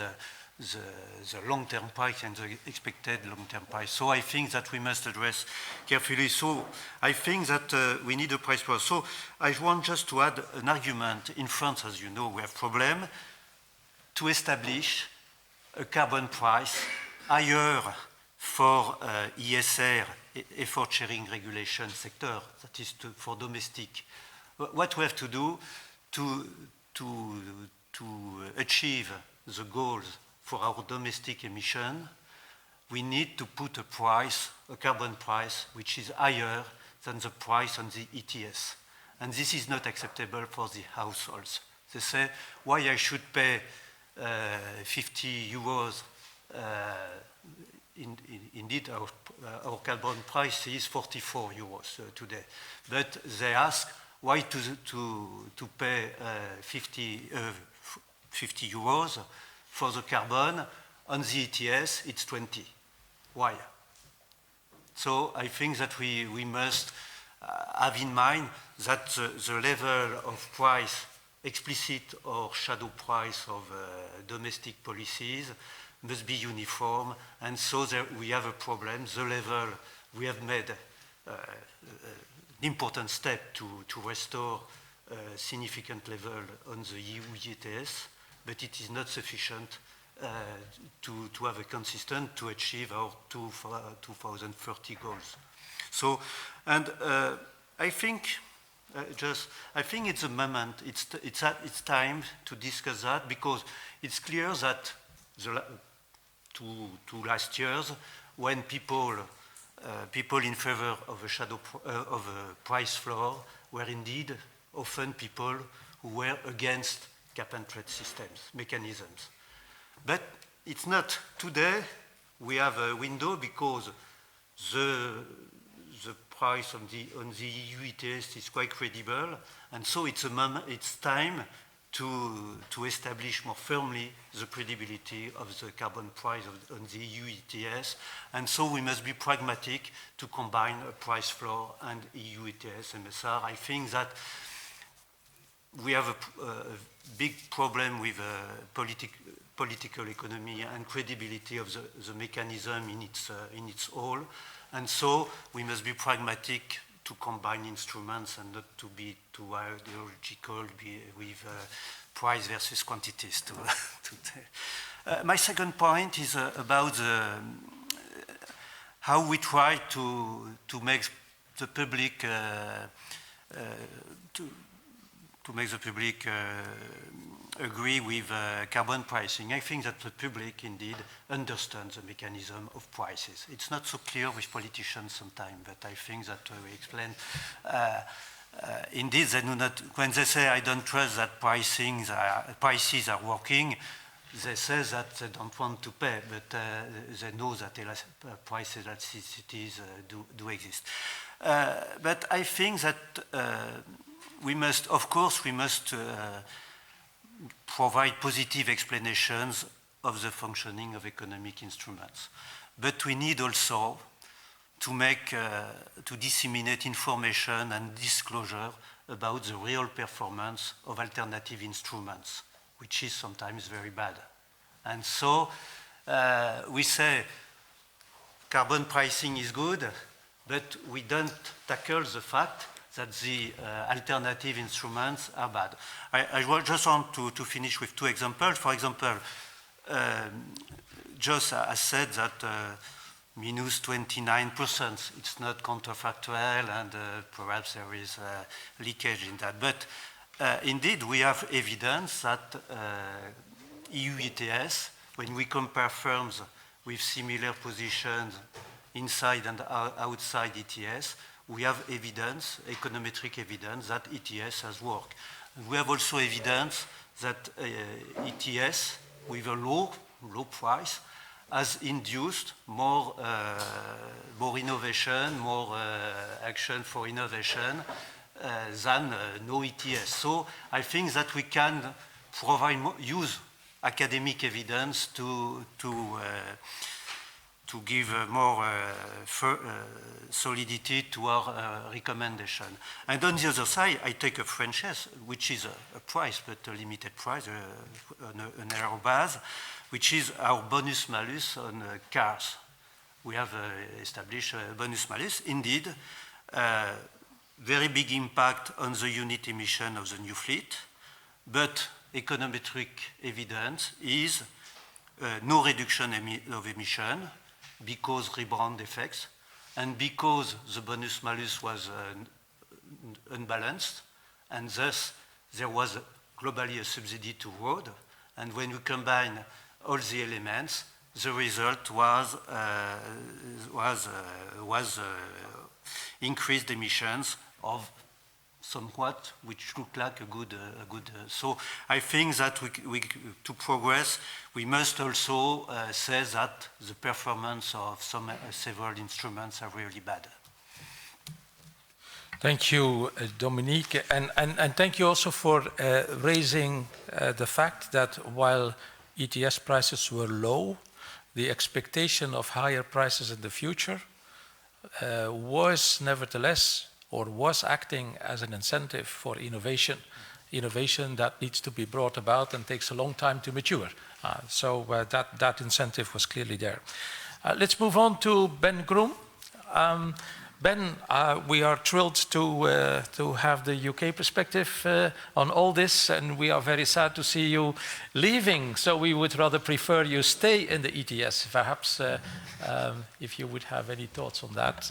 the long-term price and the expected long-term price. So I think that we must address carefully. So I think that we need a price floor. So I want just to add an argument. In France, as you know, we have problem to establish a carbon price higher for ESR, effort sharing regulation sector, that is for domestic. What we have to do to achieve the goals for our domestic emission, we need to put a price, a carbon price, which is higher than the price on the ETS. And this is not acceptable for the households. They say, why I should pay 50 euros indeed, our carbon price is 44 euros today. But they ask why to pay 50 euros for the carbon. On the ETS, it's 20. Why? So I think that we must have in mind that the level of price, explicit or shadow price of domestic policies, must be uniform, and so we have a problem. The level, we have made an important step to restore a significant level on the EU EUTS, but it is not sufficient to have a consistent to achieve our 2030 goals. So, and I think it's a moment, it's time to discuss that, because it's clear that two last years, when people in favor of a price floor were indeed often people who were against cap and trade systems, mechanisms. But it's not. Today, we have a window because the price on the EU ETS is quite credible, and so it's time to establish more firmly the credibility of the carbon price on the EU ETS. And so we must be pragmatic to combine a price floor and EU ETS MSR. I think that we have a big problem with political economy and credibility of the mechanism in its whole. And so we must be pragmatic to combine instruments and not to be too ideological with price versus quantities. My second point is about how we try to make the public agree with carbon pricing. I think that the public indeed understands the mechanism of prices. It's not so clear with politicians sometimes, but I think that we explain. Indeed, they do not. When they say I don't trust that prices are working, they say that they don't want to pay, but they know that price elasticities do exist. But I think that we must, of course, provide positive explanations of the functioning of economic instruments. But we need also to disseminate information and disclosure about the real performance of alternative instruments which is sometimes very bad. And so we say carbon pricing is good, but we don't tackle the fact that the alternative instruments are bad. I just want to finish with two examples. For example, Joss has said that minus 29%, it's not counterfactual, and perhaps there is leakage in that. But indeed, we have evidence that EU ETS, when we compare firms with similar positions inside and outside ETS, we have evidence, econometric evidence, that ETS has worked. We have also evidence that ETS, with a low price, has induced more innovation, more action for innovation than no ETS. So I think that we can provide use academic evidence to give more solidity to our recommendation. And on the other side, I take a French case, which is a price, but a limited price, an error base, which is our bonus-malus on cars. We have established a bonus-malus. Indeed, very big impact on the unit emission of the new fleet, but econometric evidence is no reduction of emission because rebrand effects and because the bonus-malus was unbalanced, and thus there was globally a subsidy to road. And when we combine all the elements, the result was increased emissions of somewhat, which look like a good. So I think that to progress, we must also say that the performance of several instruments are really bad. Thank you, Dominique, and thank you also for raising the fact that while ETS prices were low, the expectation of higher prices in the future was nevertheless, or was acting as an incentive for innovation that needs to be brought about and takes a long time to mature. So that incentive was clearly there. Let's move on to Ben Groom. Ben, we are thrilled to have the UK perspective on all this, and we are very sad to see you leaving. So we would rather prefer you stay in the ETS. Perhaps if you would have any thoughts on that,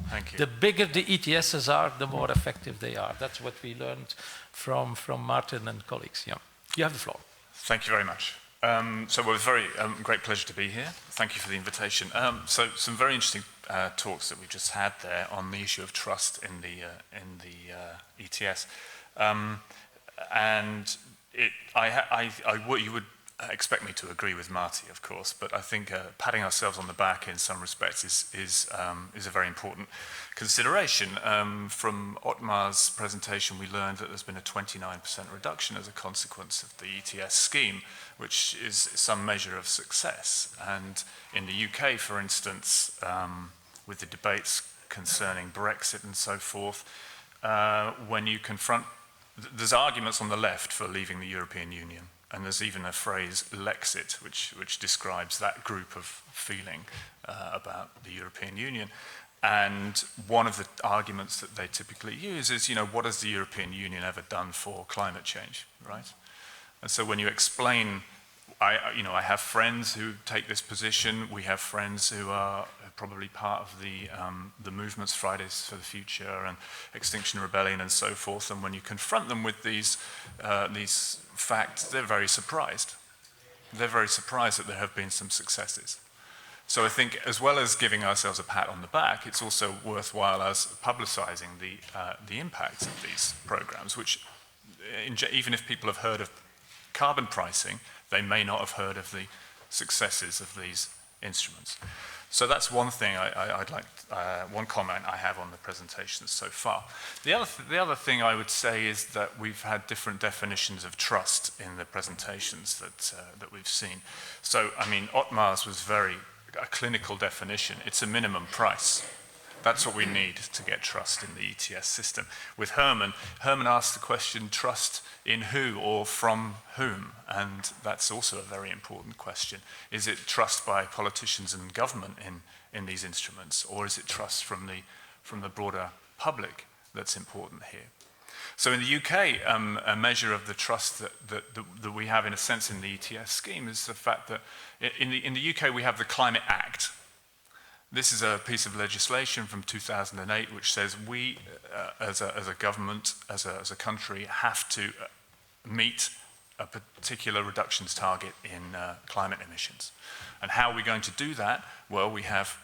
Thank you. The bigger the ETSs are, the more effective they are. That's what we learned from Martin and colleagues. Yeah, you have the floor. Thank you very much. So it was a very great pleasure to be here. Thank you for the invitation. So some very interesting talks that we just had there on the issue of trust in the ETS, and you would expect me to agree with Marty, of course, but I think patting ourselves on the back in some respects is a very important consideration. From Otmar's presentation, we learned that there's been a 29% reduction as a consequence of the ETS scheme, which is some measure of success. And in the UK, for instance, with the debates concerning Brexit and so forth, when you confront, there's arguments on the left for leaving the European Union. And there's even a phrase, Lexit, which describes that group of feeling about the European Union. And one of the arguments that they typically use is, what has the European Union ever done for climate change, right? And so when you explain, I have friends who take this position. We have friends who are probably part of the movements, Fridays for the Future and Extinction Rebellion and so forth. And when you confront them with these facts, they're very surprised. They're very surprised that there have been some successes. So I think, as well as giving ourselves a pat on the back, it's also worthwhile us publicizing the impacts of these programs, which, even if people have heard of carbon pricing, they may not have heard of the successes of these instruments. So that's one thing I'd like, one comment I have on the presentations so far. The other thing I would say is that we've had different definitions of trust in the presentations that we've seen. So, I mean, Otmar's was a clinical definition. It's a minimum price. That's what we need to get trust in the ETS system. With Herman asked the question, trust in who or from whom? And that's also a very important question. Is it trust by politicians and government in these instruments, or is it trust from the broader public that's important here? So in the UK, a measure of the trust that we have, in a sense, in the ETS scheme is the fact that in the UK we have the Climate Act. This is a piece of legislation from 2008 which says we, as a government, as a country, have to meet a particular reductions target in climate emissions. And how are we going to do that? Well, we have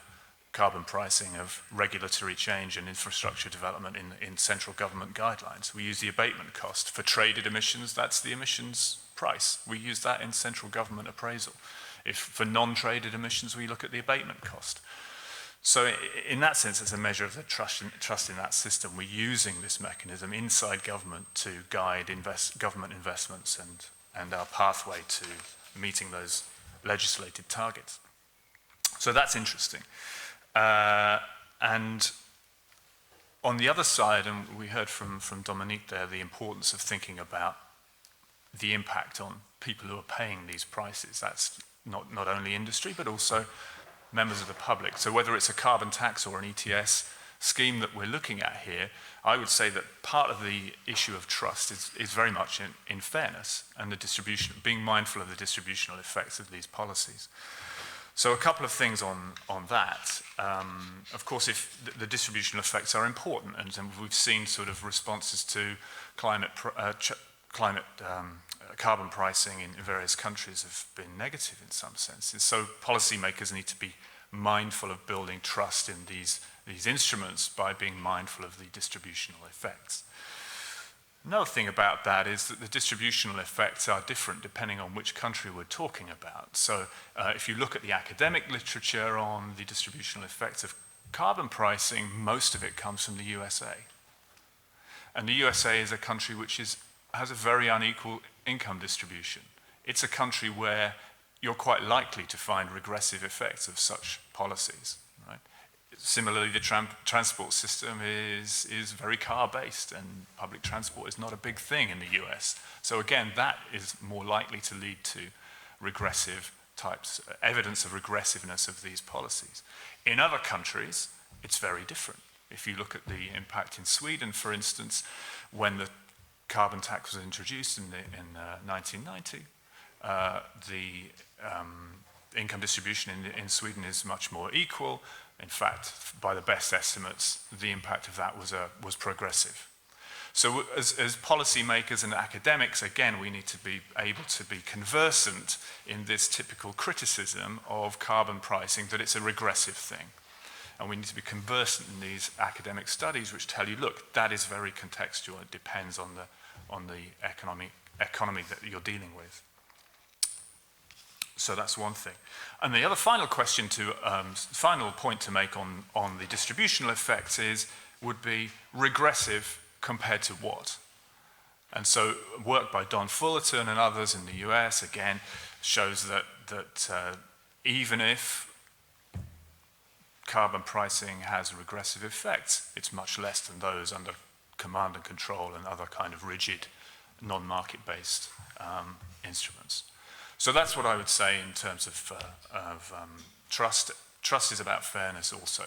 carbon pricing of regulatory change and infrastructure development in central government guidelines. We use the abatement cost. For traded emissions, that's the emissions price. We use that in central government appraisal. If for non-traded emissions, we look at the abatement cost. So in that sense, it's a measure of the trust in that system. We're using this mechanism inside government to guide government investments and our pathway to meeting those legislated targets. So that's interesting. And on the other side, and we heard from Dominique there, the importance of thinking about the impact on people who are paying these prices. That's not only industry, but also members of the public. So whether it's a carbon tax or an ETS scheme that we're looking at here, I would say that part of the issue of trust is very much in fairness and the distribution, being mindful of the distributional effects of these policies. So a couple of things on that. Of course, if the distributional effects are important, and we've seen sort of responses to carbon pricing in various countries have been negative in some senses. So policymakers need to be mindful of building trust in these instruments by being mindful of the distributional effects. Another thing about that is that the distributional effects are different depending on which country we're talking about. So if you look at the academic literature on the distributional effects of carbon pricing, most of it comes from the USA. And the USA is a country which has a very unequal income distribution. It's a country where you're quite likely to find regressive effects of such policies. Right? Similarly, the transport system is very car-based, and public transport is not a big thing in the US. So again, that is more likely to lead to regressive types, evidence of regressiveness of these policies. In other countries, it's very different. If you look at the impact in Sweden, for instance, when the carbon tax was introduced in 1990, the income distribution in Sweden is much more equal. In fact, by the best estimates, the impact of that was progressive. So as policymakers and academics, again, we need to be able to be conversant in this typical criticism of carbon pricing, that it's a regressive thing. And we need to be conversant in these academic studies which tell you, look, that is very contextual. It depends on the economy that you're dealing with. So that's one thing. And the other final question final point to make on the distributional effects would be regressive compared to what? And so work by Don Fullerton and others in the US, again, shows that even if carbon pricing has regressive effects, it's much less than those under command and control and other kind of rigid, non-market-based instruments. So that's what I would say in terms of trust. Trust is about fairness also.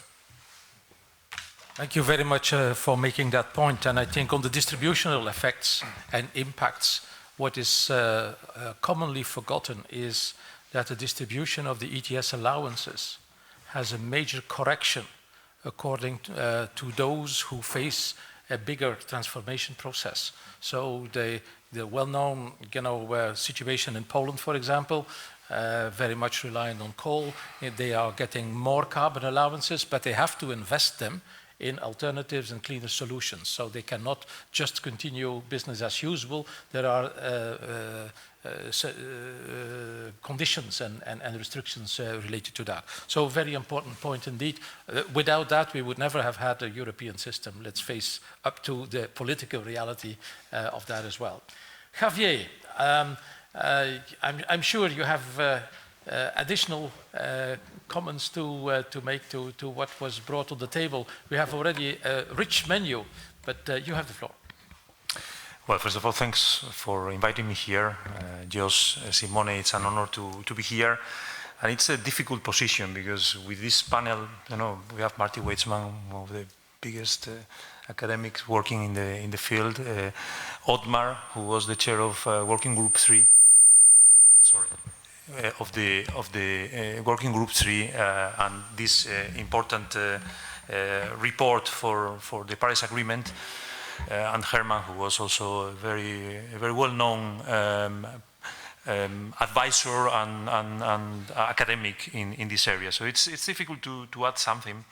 Thank you very much for making that point. And I think on the distributional effects and impacts, what is commonly forgotten is that the distribution of the ETS allowances has a major correction according to those who face a bigger transformation process. So the well-known situation in Poland, for example, very much reliant on coal. They are getting more carbon allowances, but they have to invest them in alternatives and cleaner solutions. So they cannot just continue business as usual. There are conditions and restrictions related to that. So a very important point indeed. Without that, we would never have had a European system. Let's face up to the political reality of that as well. Javier, I'm sure you have additional comments to make to what was brought on the table. We have already a rich menu, but you have the floor. Well, first of all, thanks for inviting me here. Jos, Simone, it's an honor to be here. And it's a difficult position because with this panel, you know, we have Marty Weitzman, one of the biggest academics working in the field, Otmar, who was the chair of Working Group 3, of the Working Group 3, and this important report for the Paris Agreement, and Herman, who was also a very well-known advisor and academic in this area. So it's difficult to add something,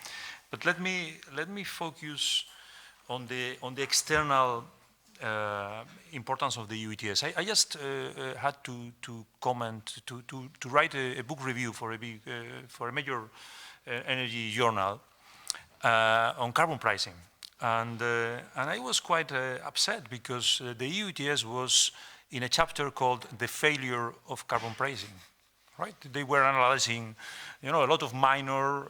but let me focus on the external importance of the EUTS. I just had to comment to write a book review for a major energy journal on carbon pricing, and I was quite upset because the EUTS was in a chapter called "The Failure of Carbon Pricing." Right? They were analyzing, you know, a lot of minor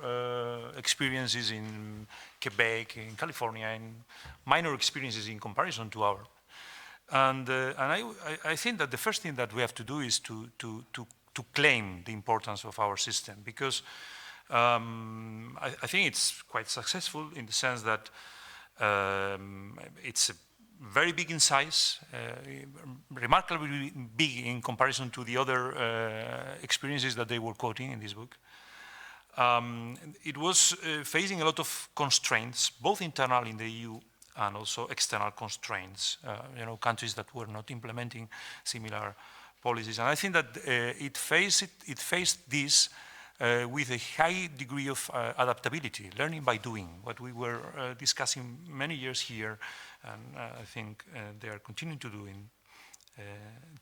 experiences in Quebec, in California, and minor experiences in comparison to ours. And I think that the first thing that we have to do is to claim the importance of our system, because I think it's quite successful in the sense that it's very big in size, remarkably big in comparison to the other experiences that they were quoting in this book. It was facing a lot of constraints, both internal in the EU and also external constraints, you know, countries that were not implementing similar policies. And I think that it faced this with a high degree of adaptability, learning by doing, what we were discussing many years here, and I think they are continuing to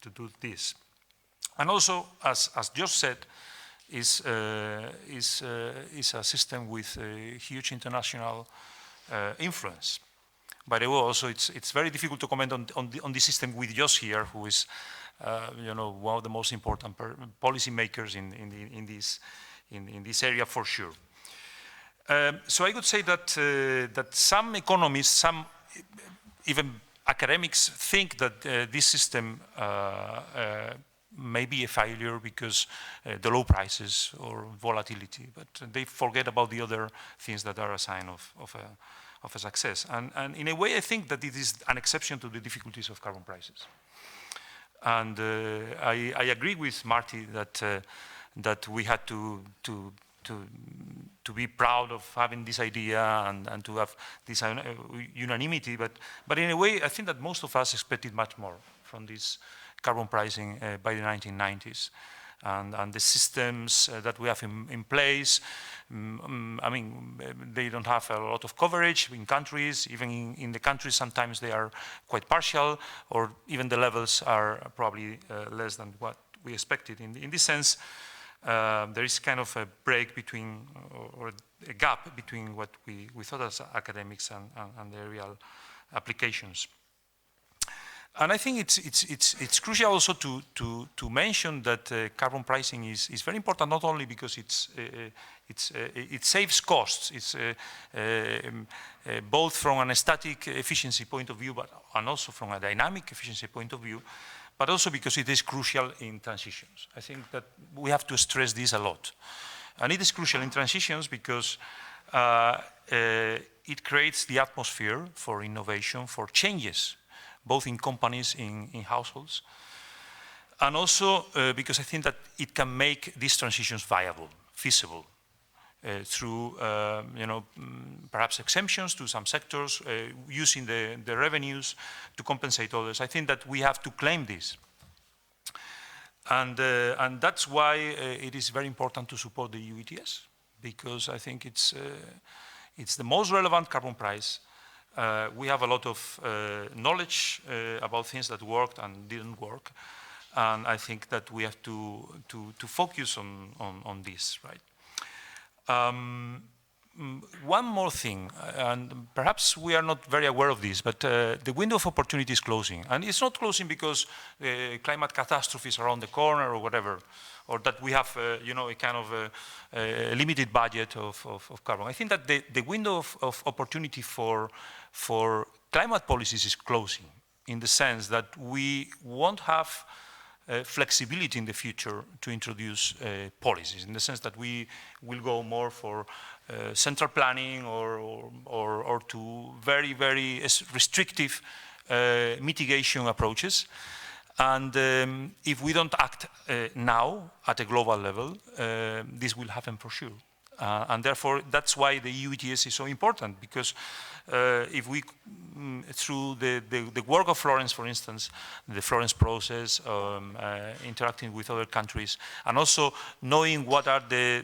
do this. And also, as Josh said, is a system with a huge international influence. By the way, also it's very difficult to comment on the system with Josh here, who is you know, one of the most important policy makers in this area for sure. So I would say that some economists, some even academics think that this system may be a failure because the low prices or volatility, but they forget about the other things that are a sign of a success. And in a way, I think that it is an exception to the difficulties of carbon prices. And I agree with Marty that we had to be proud of having this idea and to have this unanimity, but in a way, I think that most of us expected much more from this carbon pricing by the 1990s. And the systems that we have in place, I mean, they don't have a lot of coverage in countries. Even in the countries, sometimes they are quite partial, or even the levels are probably less than what we expected. In this sense, there is kind of a break between, or a gap between what we thought as academics and the real applications. And I think it's crucial also to mention that carbon pricing is very important, not only because it saves costs. It's both from a static efficiency point of view, and also from a dynamic efficiency point of view, but also because it is crucial in transitions. I think that we have to stress this a lot. And it is crucial in transitions because it creates the atmosphere for innovation, for changes, both in companies, in households, and also because I think that it can make these transitions viable, feasible, through you know, perhaps exemptions to some sectors, using the revenues to compensate others. I think that we have to claim this. And that's why it is very important to support the EUTS, because I think it's the most relevant carbon price. We have a lot of knowledge about things that worked and didn't work, and I think that we have to focus on this, right? one more thing, and perhaps we are not very aware of this, but the window of opportunity is closing. And it's not closing because climate catastrophes are around the corner or whatever, or that we have a kind of a limited budget of carbon. I think that the window of opportunity for climate policies is closing, in the sense that we won't have flexibility in the future to introduce policies, in the sense that we will go more for central planning or to very, very restrictive mitigation approaches. And if we don't act now at a global level, this will happen for sure. And therefore, that's why the EUTS is so important, because if we, through the work of Florence, for instance, the Florence process, interacting with other countries, and also knowing what are the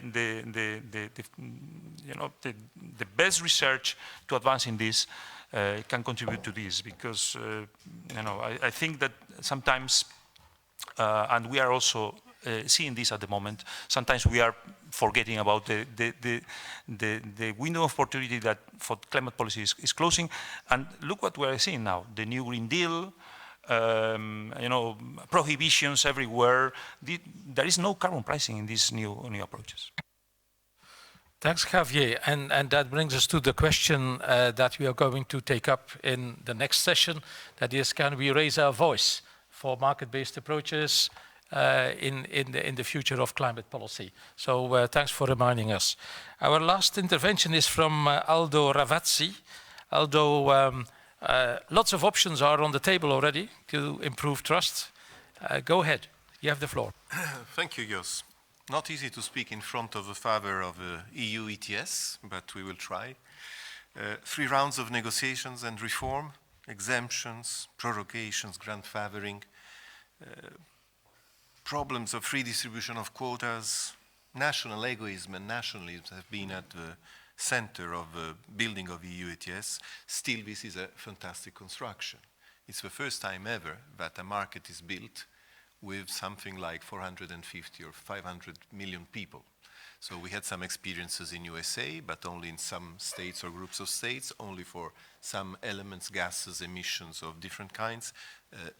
best research to advance in this, can contribute to this, because I think that sometimes, and we are also seeing this at the moment, sometimes we are forgetting about the window of opportunity that for climate policy is closing. And look what we are seeing now: the new Green Deal, prohibitions everywhere. There is no carbon pricing in these new approaches. Thanks, Javier. And that brings us to the question that we are going to take up in the next session. That is, can we raise our voice for market-based approaches in the future of climate policy? So thanks for reminding us. Our last intervention is from Aldo Ravazzi. Aldo, lots of options are on the table already to improve trust. Go ahead, you have the floor. Thank you, Jos. Not easy to speak in front of the father of EU ETS, but we will try. 3 rounds of negotiations and reform, exemptions, prorogations, grandfathering, problems of free distribution of quotas, national egoism and nationalism have been at the center of the building of EU ETS. Still, this is a fantastic construction. It's the first time ever that a market is built with something like 450 or 500 million people. So we had some experiences in USA, but only in some states or groups of states, only for some elements, gases, emissions of different kinds.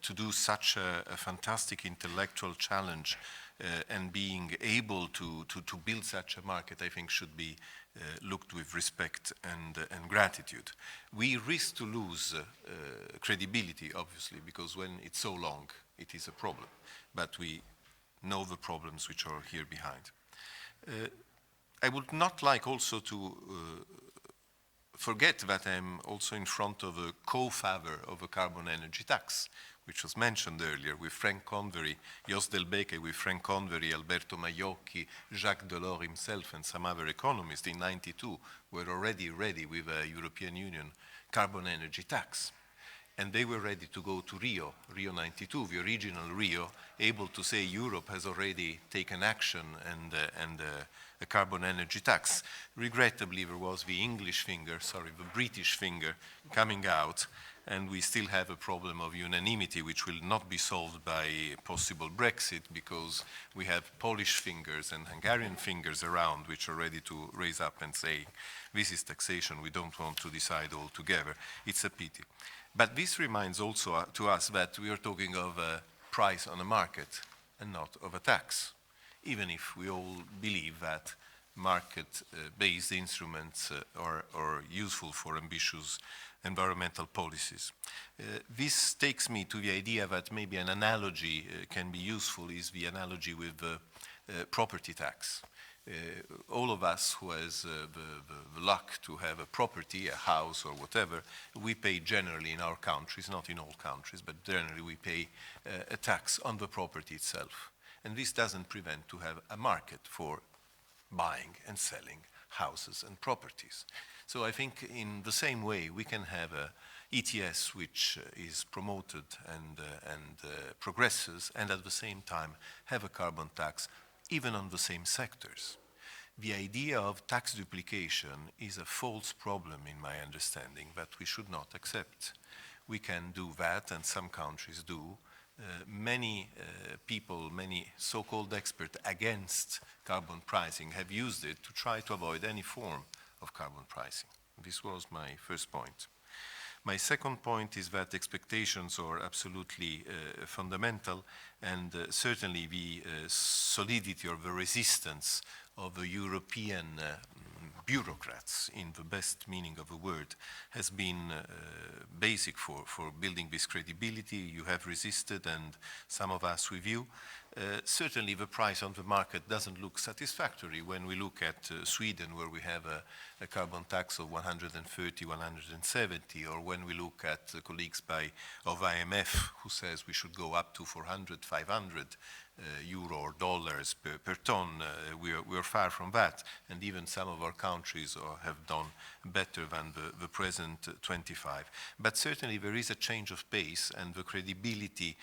To do such a fantastic intellectual challenge and being able to build such a market, I think should be looked with respect and gratitude. We risk to lose credibility, obviously, because when it's so long, it is a problem. But we know the problems which are here behind. I would not like also to forget that I'm also in front of a co-father of a carbon energy tax, which was mentioned earlier with Frank Convery, Jos Delbecque, with Frank Convery, Alberto Maiocchi, Jacques Delors himself, and some other economists in '92 were already ready with a European Union carbon energy tax. And they were ready to go to Rio 92, the original Rio, able to say Europe has already taken action and a carbon energy tax. Regrettably, there was the the British finger coming out, and we still have a problem of unanimity, which will not be solved by possible Brexit, because we have Polish fingers and Hungarian fingers around, which are ready to raise up and say, this is taxation, we don't want to decide all together. It's a pity. But this reminds also to us that we are talking of a price on a market and not of a tax, even if we all believe that market-based instruments are useful for ambitious environmental policies. This takes me to the idea that maybe an analogy can be useful, is the analogy with the property tax. All of us who has the luck to have a property, a house or whatever, we pay generally in our countries, not in all countries, but generally we pay a tax on the property itself. And this doesn't prevent to have a market for buying and selling houses and properties. So I think in the same way we can have a ETS which is promoted and progresses, and at the same time have a carbon tax even on the same sectors. The idea of tax duplication is a false problem in my understanding that we should not accept. We can do that, and some countries do. Many people, many so-called experts against carbon pricing have used it to try to avoid any form of carbon pricing. This was my first point. My second point is that expectations are absolutely fundamental, and certainly the solidity or the resistance of the European bureaucrats, in the best meaning of the word, has been basic for building this credibility. You have resisted, and some of us with you. Certainly the price on the market doesn't look satisfactory when we look at Sweden, where we have a carbon tax of 130, 170, or when we look at the colleagues of IMF who says we should go up to 400, 500 euro or dollars per ton. We are far from that, and even some of our countries have done better than the present 25. But certainly there is a change of pace, and the credibility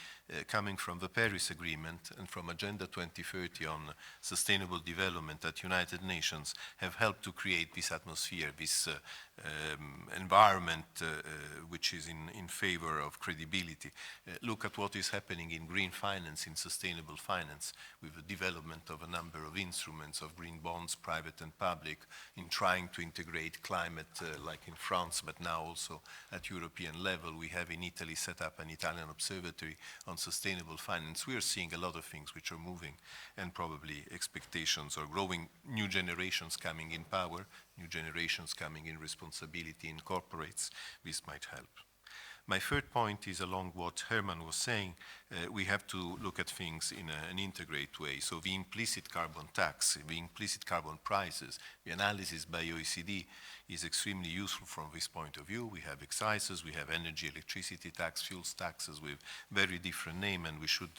coming from the Paris Agreement and from Agenda 2030 on sustainable development at United Nations have helped to create this atmosphere, this environment which is in favor of credibility. Look at what is happening in green finance, in sustainable finance, with the development of a number of instruments of green bonds, private and public, in trying to integrate climate like in France, but now also at European level. We have in Italy set up an Italian observatory on sustainable finance. We are seeing a lot of things which are moving, and probably expectations are growing. New generations coming in power, new generations coming in responsibility in corporates. This might help. My third point is along what Herman was saying. We have to look at things in an integrated way. So the implicit carbon tax, the implicit carbon prices, the analysis by OECD is extremely useful from this point of view. We have excises, we have energy, electricity tax, fuels taxes with very different name, and we should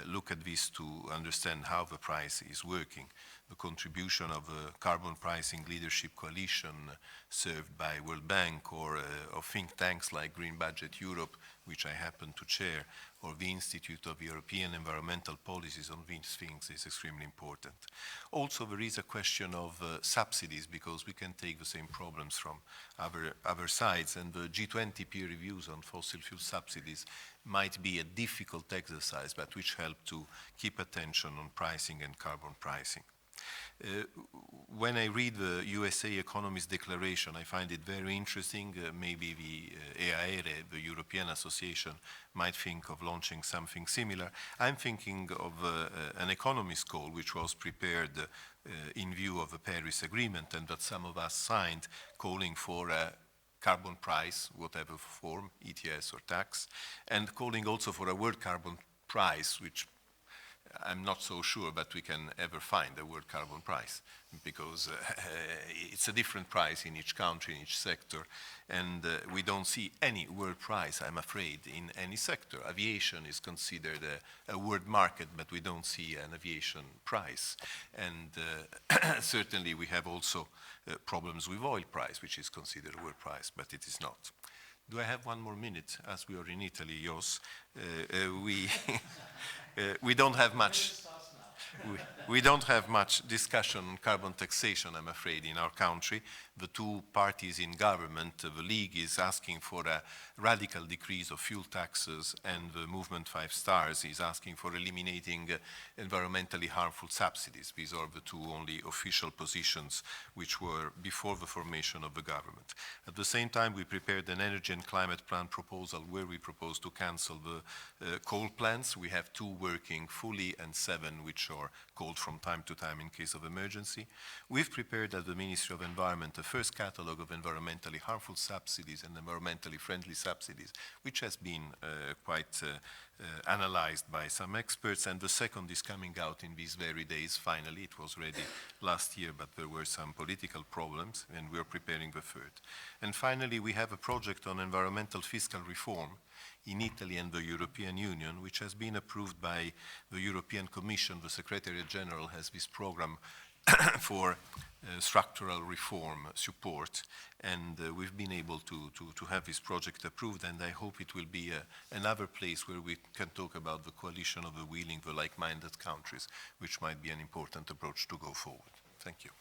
look at this to understand how the price is working. The contribution of a carbon pricing leadership coalition served by World Bank, or of think tanks like Green Budget Europe, which I happen to chair, or the Institute of European Environmental Policies on these things is extremely important. Also, there is a question of subsidies, because we can take the same problems from other sides, and the G20 peer reviews on fossil fuel subsidies might be a difficult exercise, but which help to keep attention on pricing and carbon pricing. When I read the USA Economist Declaration, I find it very interesting. Maybe the EAERE, the European Association, might think of launching something similar. I'm thinking of an economist call which was prepared in view of the Paris Agreement, and that some of us signed, calling for a carbon price, whatever form, ETS or tax, and calling also for a world carbon price, which I'm not so sure that we can ever find a world carbon price, because it's a different price in each country, in each sector, and we don't see any world price, I'm afraid, in any sector. Aviation is considered a world market, but we don't see an aviation price. And certainly we have also problems with oil price, which is considered a world price, but it is not. Do I have one more minute, as we are in Italy, Jos? We don't have much. We don't have much discussion on carbon taxation, I'm afraid, in our country. The two parties in government, the League is asking for a radical decrease of fuel taxes, and the Movement 5 Stars is asking for eliminating environmentally harmful subsidies. These are the two only official positions which were before the formation of the government. At the same time, we prepared an energy and climate plan proposal where we propose to cancel the coal plants. We have 2 working fully and 7 which are called from time to time in case of emergency. We've prepared at the Ministry of Environment a first catalogue of environmentally harmful subsidies and environmentally friendly subsidies, which has been quite analyzed by some experts, and the second is coming out in these very days. Finally, it was ready last year, but there were some political problems, and we are preparing the third. And finally, we have a project on environmental fiscal reform in Italy and the European Union, which has been approved by the European Commission. The Secretariat General has this program for structural reform support, and we've been able to have this project approved, and I hope it will be another place where we can talk about the coalition of the willing, the like-minded countries, which might be an important approach to go forward. Thank you.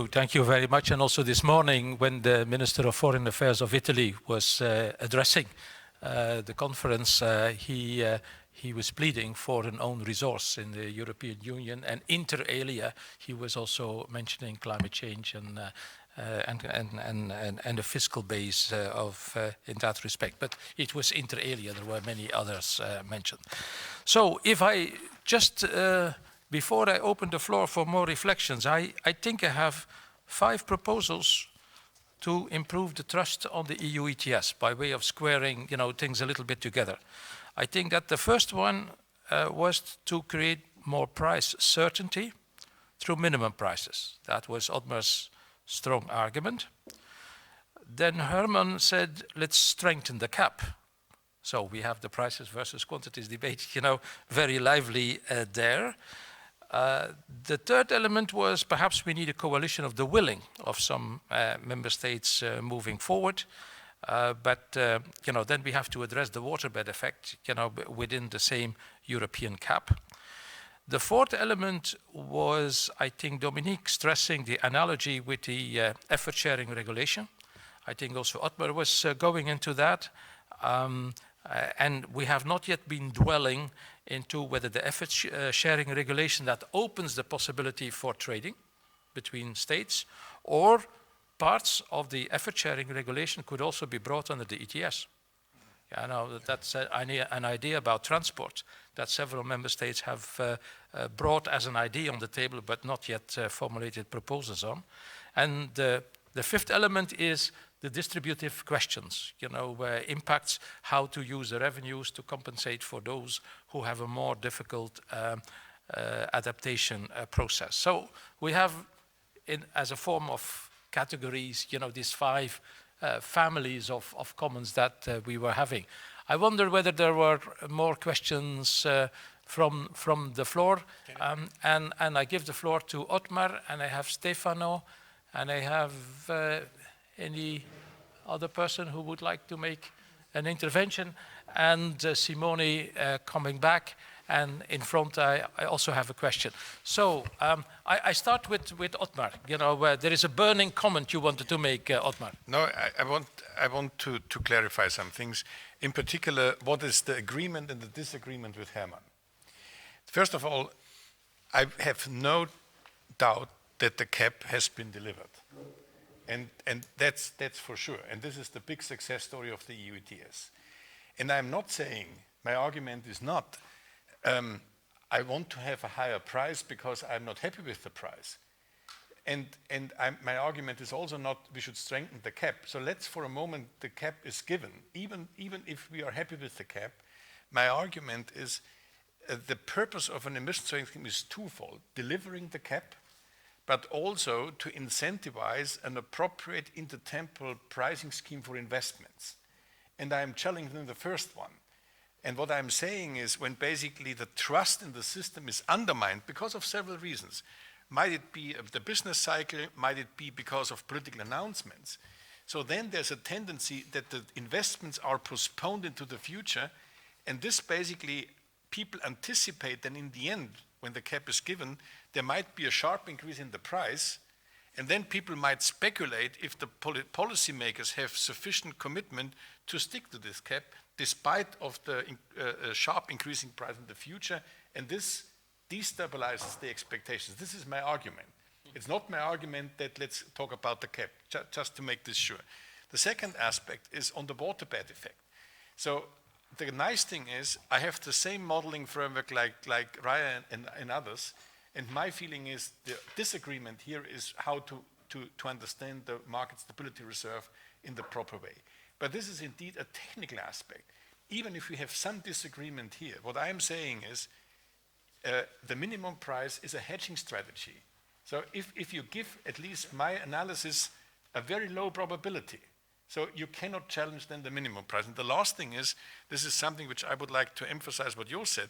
Thank you very much. And also this morning, when the Minister of Foreign Affairs of Italy was addressing the conference, he he was pleading for an own resource in the European Union, and inter alia, he was also mentioning climate change and the fiscal base in that respect. But it was inter alia, there were many others mentioned. So if I just, before I open the floor for more reflections, I think I have 5 proposals to improve the trust on the EU ETS by way of squaring, things a little bit together. I think that the first one was to create more price certainty through minimum prices. That was Otmar's strong argument. Then Herman said, let's strengthen the cap. So we have the prices versus quantities debate, very lively there. The third element was perhaps we need a coalition of the willing of some member states moving forward. But then we have to address the waterbed effect, within the same European cap. The fourth element was, I think, Dominique stressing the analogy with the effort sharing regulation. I think also Otmar was going into that. And we have not yet been dwelling into whether the effort sharing regulation that opens the possibility for trading between states, or parts of the effort sharing regulation could also be brought under the ETS. Yeah, now that's an idea about transport that several member states have brought as an idea on the table, but not yet formulated proposals on. And the fifth element is the distributive questions, impacts, how to use the revenues to compensate for those who have a more difficult adaptation process. So we have, as a form of categories, these 5 families of comments that we were having. I wonder whether there were more questions from the floor. And I give the floor to Otmar, and I have Stefano, and I have any other person who would like to make an intervention, and Simone coming back, and in front I also have a question. So I start with Otmar. There is a burning comment you wanted to make, Otmar. No, I want to clarify some things. In particular, what is the agreement and the disagreement with Herman? First of all, I have no doubt that the cap has been delivered. And that's for sure. And this is the big success story of the EU ETS. And I'm not saying, my argument is not, I want to have a higher price because I'm not happy with the price. And my argument is also not we should strengthen the cap. So let's for a moment, the cap is given. Even if we are happy with the cap, my argument is the purpose of an emission trading scheme is twofold: delivering the cap, but also to incentivize an appropriate intertemporal pricing scheme for investments. And I'm challenging the first one. And what I'm saying is when basically the trust in the system is undermined because of several reasons, might it be the business cycle, might it be because of political announcements. So then there's a tendency that the investments are postponed into the future, and this basically people anticipate that in the end, when the cap is given, there might be a sharp increase in the price, and then people might speculate if the policymakers have sufficient commitment to stick to this cap, despite of the sharp increasing price in the future, and this destabilizes the expectations. This is my argument. It's not my argument that let's talk about the cap, just to make this sure. The second aspect is on the waterbed effect. So the nice thing is I have the same modeling framework like Raya and others, and my feeling is the disagreement here is how to understand the market stability reserve in the proper way. But this is indeed a technical aspect. Even if we have some disagreement here, what I am saying is the minimum price is a hedging strategy. So if you give, at least my analysis, a very low probability, so you cannot challenge then the minimum price. And the last thing is, this is something which I would like to emphasize what you said.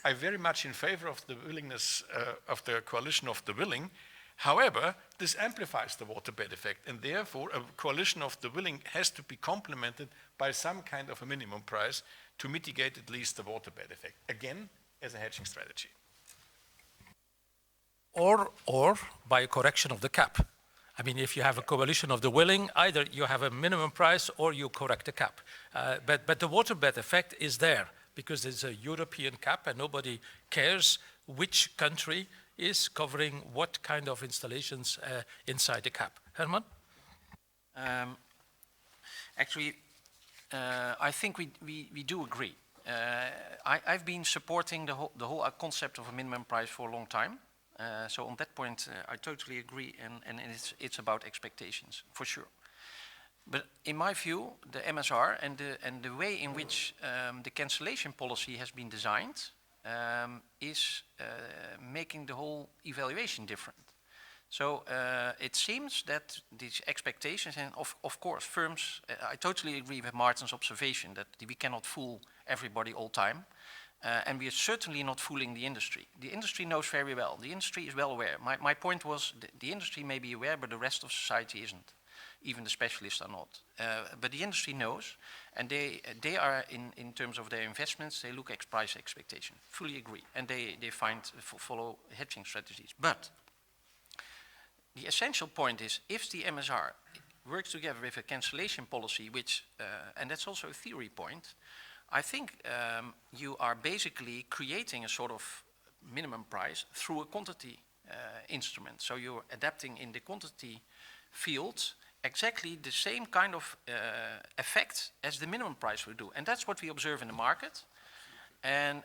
I'm very much in favor of the willingness of the coalition of the willing. However, this amplifies the waterbed effect, and therefore a coalition of the willing has to be complemented by some kind of a minimum price to mitigate at least the waterbed effect, again, as a hedging strategy. Or by a correction of the cap. I mean, if you have a coalition of the willing, either you have a minimum price or you correct the cap. But the waterbed effect is there, because it's a European cap and nobody cares which country is covering what kind of installations inside the cap. Herman? Actually, I think we do agree. I've been supporting the whole concept of a minimum price for a long time. So on that point, I totally agree, and it's about expectations, for sure. But in my view, the MSR and the way in which the cancellation policy has been designed is making the whole evaluation different. So it seems that these expectations, and of course firms, I totally agree with Martin's observation that we cannot fool everybody all time. And we are certainly not fooling the industry. The industry knows very well. The industry is well aware. My point was the industry may be aware, but the rest of society isn't. Even the specialists are not. But the industry knows, and they are, in terms of their investments, they look at price expectation. Fully agree. And they follow hedging strategies. But the essential point is, if the MSR works together with a cancellation policy, which, and that's also a theory point, I think you are basically creating a sort of minimum price through a quantity instrument. So you're adapting in the quantity field exactly the same kind of effect as the minimum price will do. And that's what we observe in the market. And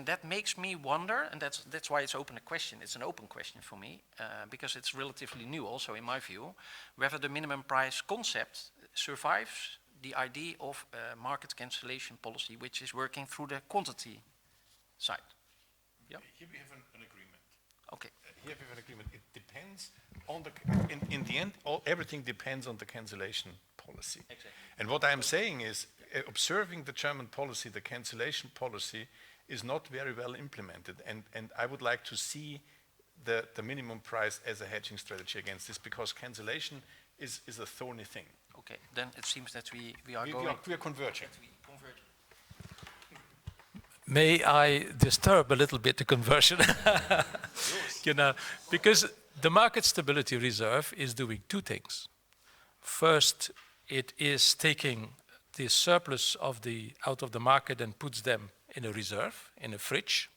that makes me wonder, and that's why it's open a question. It's an open question for me, because it's relatively new also in my view, whether the minimum price concept survives the idea of market cancellation policy, which is working through the quantity side. Yeah. Here we have an agreement. Okay. Here we have an agreement. It depends on the, in the end, everything depends on the cancellation policy. Exactly. And what I'm saying is, observing the German policy, the cancellation policy is not very well implemented. And I would like to see the minimum price as a hedging strategy against this, because cancellation is a thorny thing. Okay, then it seems that we are converging. May I disturb a little bit the conversion? You know, because the market stability reserve is doing two things. First, it is taking the surplus out of the market and puts them in a reserve, in a fridge.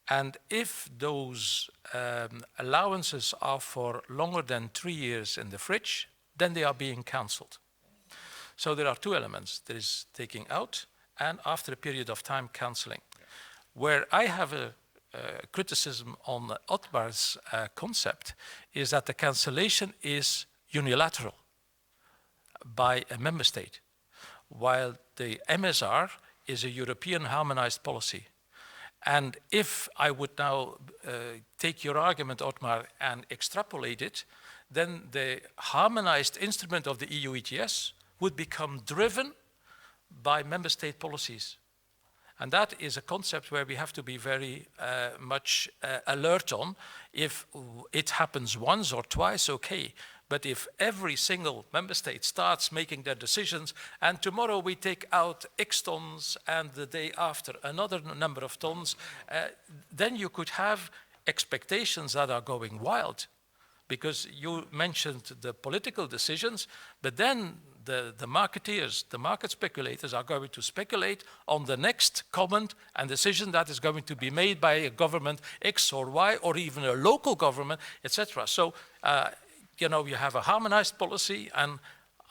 And if those allowances are for longer than 3 years in the fridge, then they are being cancelled. So there are two elements. There is taking out, and after a period of time, cancelling. Yeah. Where I have a criticism on Otmar's concept is that the cancellation is unilateral by a member state, while the MSR is a European harmonized policy. And if I would now take your argument, Otmar, and extrapolate it, then the harmonized instrument of the EUTS would become driven by member state policies. And that is a concept where we have to be very much alert on. If it happens once or twice, okay. But if every single member state starts making their decisions, and tomorrow we take out X tons and the day after another number of tons, then you could have expectations that are going wild. Because you mentioned the political decisions, but then the marketeers, the market speculators are going to speculate on the next comment and decision that is going to be made by a government X or Y, or even a local government, etc. So, you know, you have a harmonized policy, and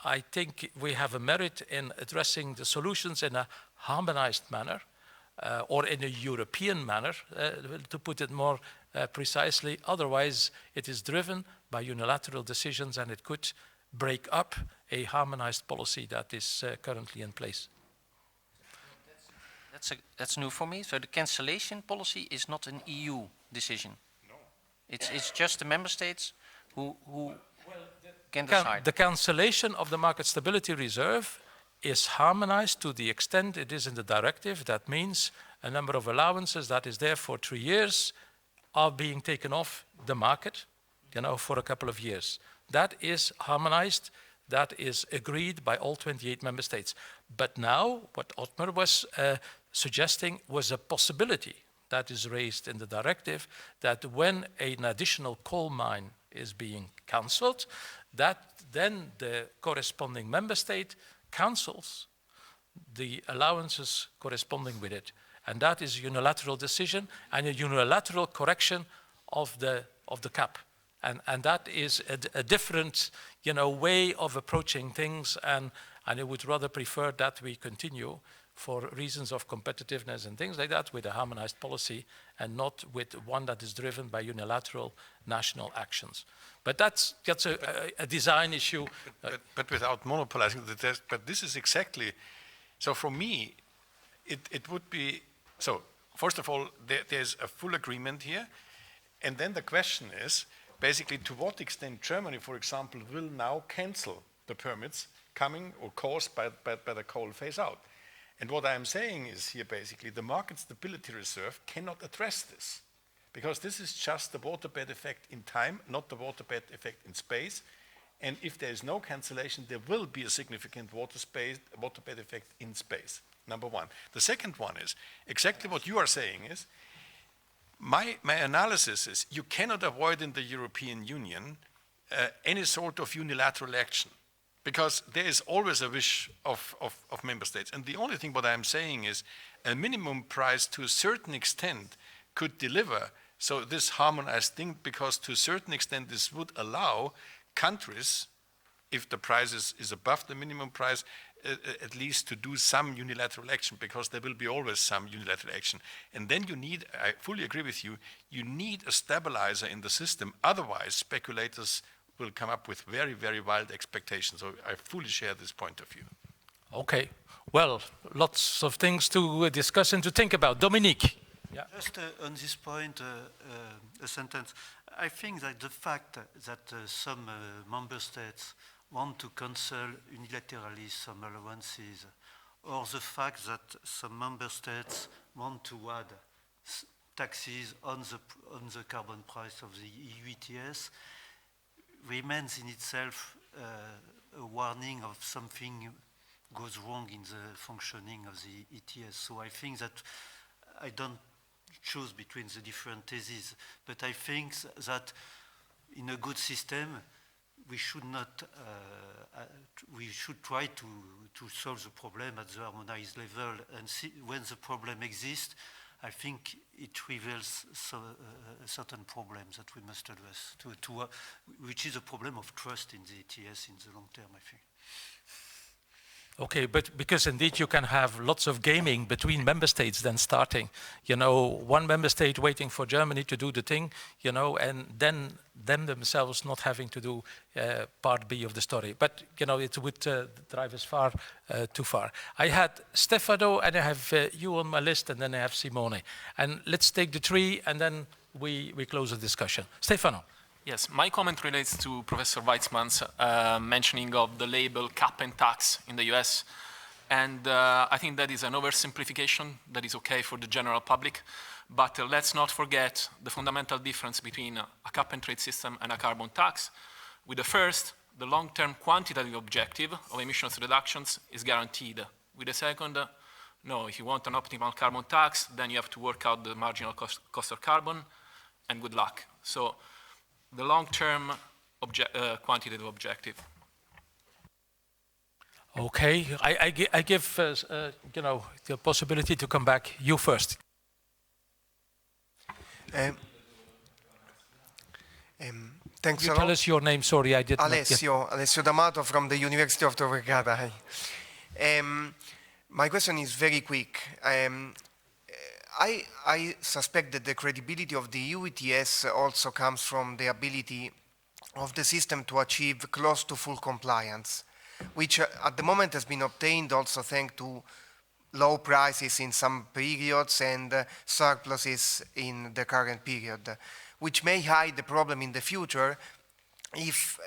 I think we have a merit in addressing the solutions in a harmonized manner, or in a European manner, to put it more precisely. Otherwise, it is driven by unilateral decisions, and it could break up a harmonized policy that is currently in place. That's new for me. So the cancellation policy is not an EU decision. No. It's just the member states who can decide. The cancellation of the market stability reserve is harmonized to the extent it is in the directive. That means a number of allowances that is there for 3 years are being taken off the market, you know, for a couple of years. That is harmonized, that is agreed by all 28 member states. But now, what Otmar was suggesting was a possibility that is raised in the directive, that when an additional coal mine is being cancelled, that then the corresponding member state cancels the allowances corresponding with it. And that is a unilateral decision and a unilateral correction of the cap. And that is a different, way of approaching things, and I would rather prefer that we continue for reasons of competitiveness and things like that with a harmonized policy and not with one that is driven by unilateral national actions. But that's a design issue. But without monopolizing the test, but this is exactly, so for me, it would be, so first of all, there's a full agreement here, and then the question is, basically, to what extent Germany, for example, will now cancel the permits coming or caused by the coal phase out. And what I'm saying is here, basically, the market stability reserve cannot address this, because this is just the waterbed effect in time, not the waterbed effect in space. And if there is no cancellation, there will be a significant waterbed effect in space, number one. The second one is, exactly what you are saying is, my analysis is you cannot avoid in the European Union any sort of unilateral action, because there is always a wish of member states. And the only thing what I'm saying is a minimum price to a certain extent could deliver so this harmonized thing, because to a certain extent this would allow countries, if the price is above the minimum price, at least to do some unilateral action, because there will be always some unilateral action. And then you need, I fully agree with you, you need a stabilizer in the system. Otherwise, speculators will come up with very, very wild expectations. So I fully share this point of view. Okay. Well, lots of things to discuss and to think about. Dominique. Yeah. Just on this point, a sentence. I think that the fact that some member states want to cancel unilaterally some allowances, or the fact that some member states want to add taxes on the carbon price of the EUTS, remains in itself a warning of something goes wrong in the functioning of the ETS. So I think that I don't choose between the different theses, but I think that in a good system, we should not, we should try to solve the problem at the harmonized level, and see when the problem exists, I think it reveals certain problems that we must address, which is a problem of trust in the ETS in the long term, I think. Okay, but because indeed you can have lots of gaming between member states then starting, one member state waiting for Germany to do the thing, and then them themselves not having to do part B of the story. But, it would drive us far, too far. I had Stefano, and I have you on my list, and then I have Simone. And let's take the three, and then we close the discussion. Stefano. Yes, my comment relates to Professor Weitzman's mentioning of the label cap and tax in the US. And I think that is an oversimplification that is okay for the general public. But let's not forget the fundamental difference between a cap and trade system and a carbon tax. With the first, the long-term quantitative objective of emissions reductions is guaranteed. With the second, no, if you want an optimal carbon tax, then you have to work out the marginal cost of carbon, and good luck. So the long-term quantitative objective. Okay, I give the possibility to come back. You first. Thanks you a tell lot. us your name. Sorry, I did Alessio D'Amato from the University of Tor Vergata. My question is very quick. I suspect that the credibility of the EUTS also comes from the ability of the system to achieve close to full compliance, which at the moment has been obtained also thanks to low prices in some periods and surpluses in the current period, which may hide the problem in the future if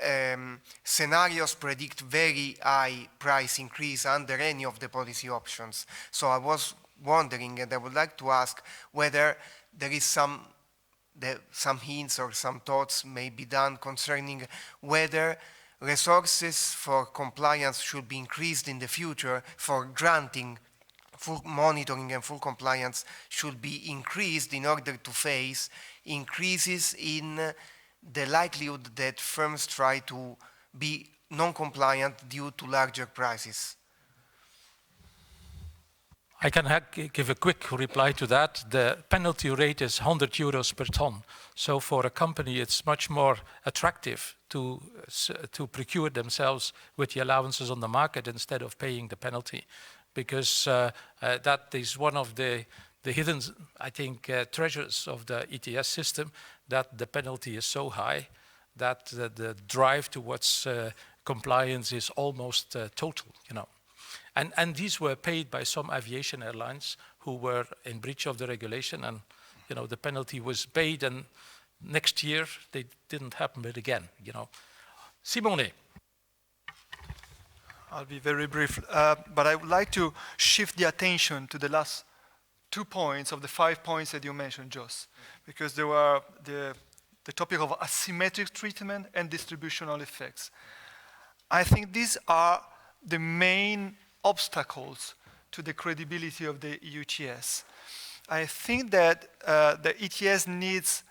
scenarios predict very high price increase under any of the policy options. So I was wondering, and I would like to ask whether there is some hints or some thoughts may be done concerning whether resources for compliance should be increased in the future, for granting full monitoring and full compliance should be increased in order to face increases in the likelihood that firms try to be non-compliant due to larger prices. I can give a quick reply to that. The penalty rate is 100 euros per ton. So for a company, it's much more attractive to procure themselves with the allowances on the market instead of paying the penalty, because that is one of the hidden, I think, treasures of the ETS system, that the penalty is so high that the drive towards compliance is almost total, you know. And these were paid by some aviation airlines who were in breach of the regulation, and you know the penalty was paid, and next year they didn't happen it again. You know, Simone. I'll be very brief, but I would like to shift the attention to the last 2 points of the 5 points that you mentioned, Jos, because there were the topic of asymmetric treatment and distributional effects. I think these are the main obstacles to the credibility of the EUTS. I think that the ETS needs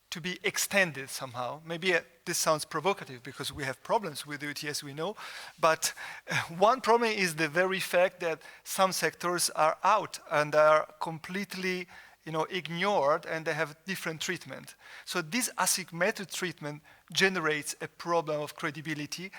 to be extended somehow. Maybe this sounds provocative because we have problems with the EUTS, we know, but one problem is the very fact that some sectors are out and are completely ignored, and they have different treatment. So this asymmetric treatment generates a problem of credibility.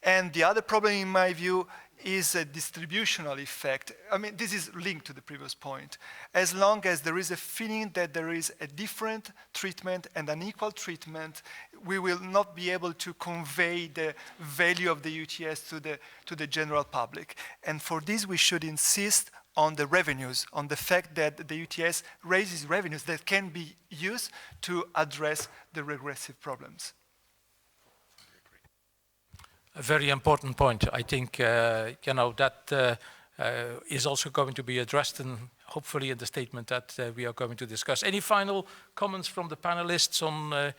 And the other problem, in my view, is a distributional effect. I mean, this is linked to the previous point. As long as there is a feeling that there is a different treatment and unequal treatment, we will not be able to convey the value of the EUTS to the general public. And for this, we should insist on the revenues, on the fact that the EUTS raises revenues that can be used to address the regressive problems. A very important point. I think that is also going to be addressed, and hopefully in the statement that we are going to discuss. Any final comments from the panelists on,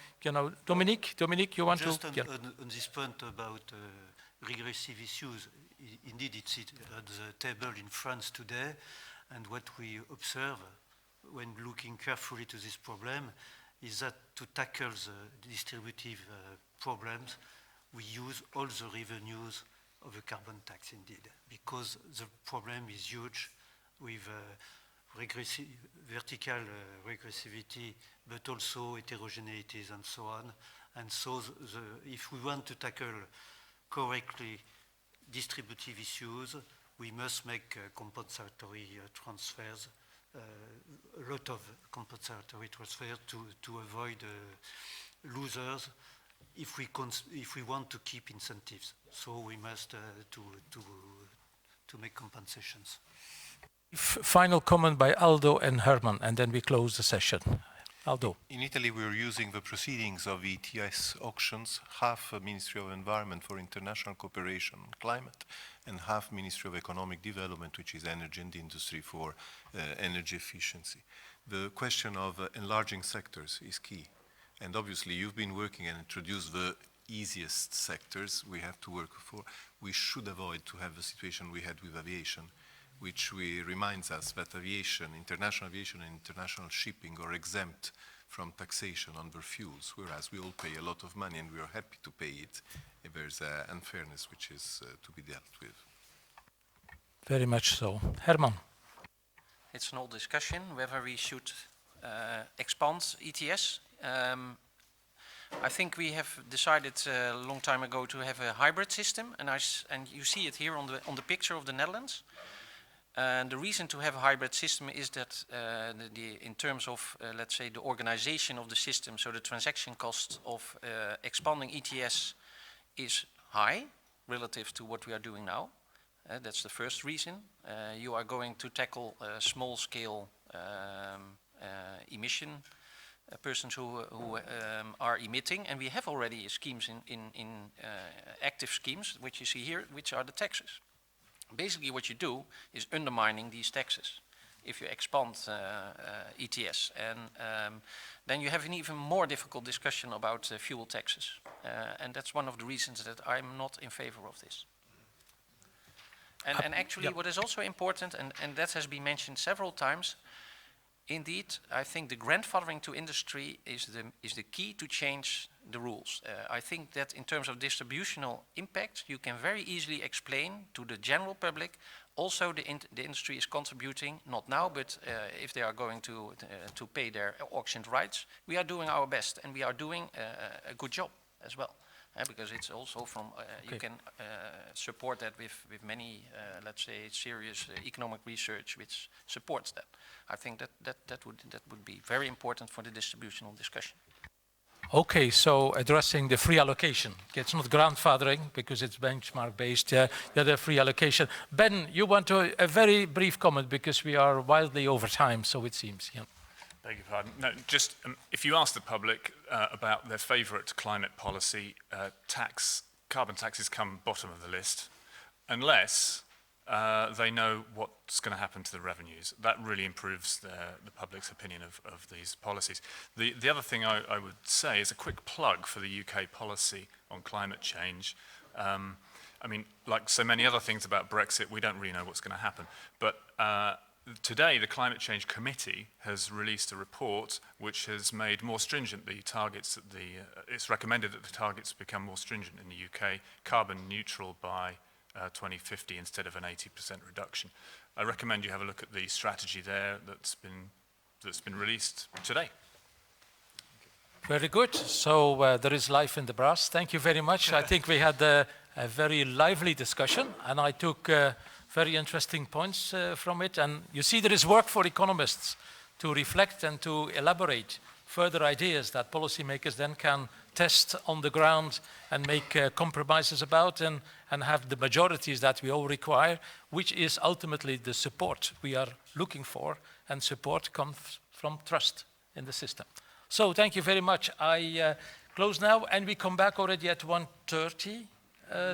Dominique? Dominique, you want just to? Just on this point about regressive issues, indeed it's at the table in France today, and what we observe when looking carefully to this problem is that to tackle the distributive problems, we use all the revenues of a carbon tax, indeed, because the problem is huge with vertical regressivity, but also heterogeneities and so on. And so if we want to tackle correctly distributive issues, we must make compensatory transfers, a lot of compensatory transfers to avoid losers, if we want to keep incentives. So we must to make compensations. Final comment by Aldo and Herman, and then we close the session. Aldo. In Italy, we're using the proceedings of ETS auctions, half Ministry of Environment for International Cooperation on Climate, and half Ministry of Economic Development, which is Energy and Industry, for energy efficiency. The question of enlarging sectors is key. And obviously, you've been working and introduced the easiest sectors we have to work for. We should avoid to have the situation we had with aviation, which reminds us that aviation, international aviation and international shipping are exempt from taxation on their fuels, whereas we all pay a lot of money and we are happy to pay it. There's an unfairness which is to be dealt with. Very much so. Herman. It's an old discussion whether we should expand ETS. I think we have decided a long time ago to have a hybrid system, and you see it here on the picture of the Netherlands. And the reason to have a hybrid system is that in terms of, let's say, the organization of the system, so the transaction cost of expanding ETS is high relative to what we are doing now. That's the first reason. You are going to tackle small-scale emission persons who are emitting, and we have already schemes in active schemes, which you see here, which are the taxes. Basically what you do is undermining these taxes if you expand ETS, and then you have an even more difficult discussion about fuel taxes, and that's one of the reasons that I'm not in favor of this. And actually what is also important, and that has been mentioned several times, indeed, I think the grandfathering to industry is the key to change the rules. I think that in terms of distributional impact, you can very easily explain to the general public also the industry is contributing, not now, but if they are going to pay their auctioned rights, we are doing our best, and we are doing a good job as well. Because it's also from, you can support that with many, let's say, serious economic research which supports that. I think that would be very important for the distributional discussion. Okay, so addressing the free allocation. It's not grandfathering because it's benchmark based, the other free allocation. Ben, you want to, a very brief comment because we are wildly over time, so it seems. Yeah. Beg your pardon. No, just if you ask the public about their favourite climate policy, carbon taxes come bottom of the list, unless they know what's going to happen to the revenues. That really improves the public's opinion of these policies. The other thing I would say is a quick plug for the UK policy on climate change. I mean, like so many other things about Brexit, we don't really know what's going to happen. But today, the Climate Change Committee has released a report which has made more stringent the targets. It's recommended that the targets become more stringent in the UK, carbon neutral by 2050 instead of an 80% reduction. I recommend you have a look at the strategy there that's been released today. Very good. So there is life in the brass. Thank you very much. I think we had a very lively discussion, and I took very interesting points from it. And you see there is work for economists to reflect and to elaborate further ideas that policymakers then can test on the ground and make compromises about and have the majorities that we all require, which is ultimately the support we are looking for, and support comes from trust in the system. So thank you very much. I close now, and we come back already at 1:30,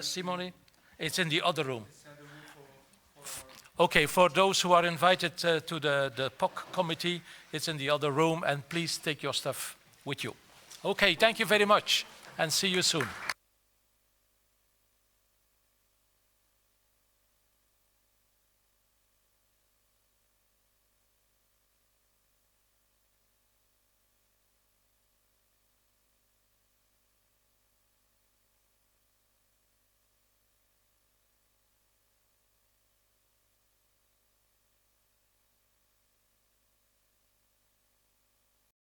Simone. It's in the other room. Okay, for those who are invited to the POC committee, it's in the other room, and please take your stuff with you. Okay, thank you very much, and see you soon.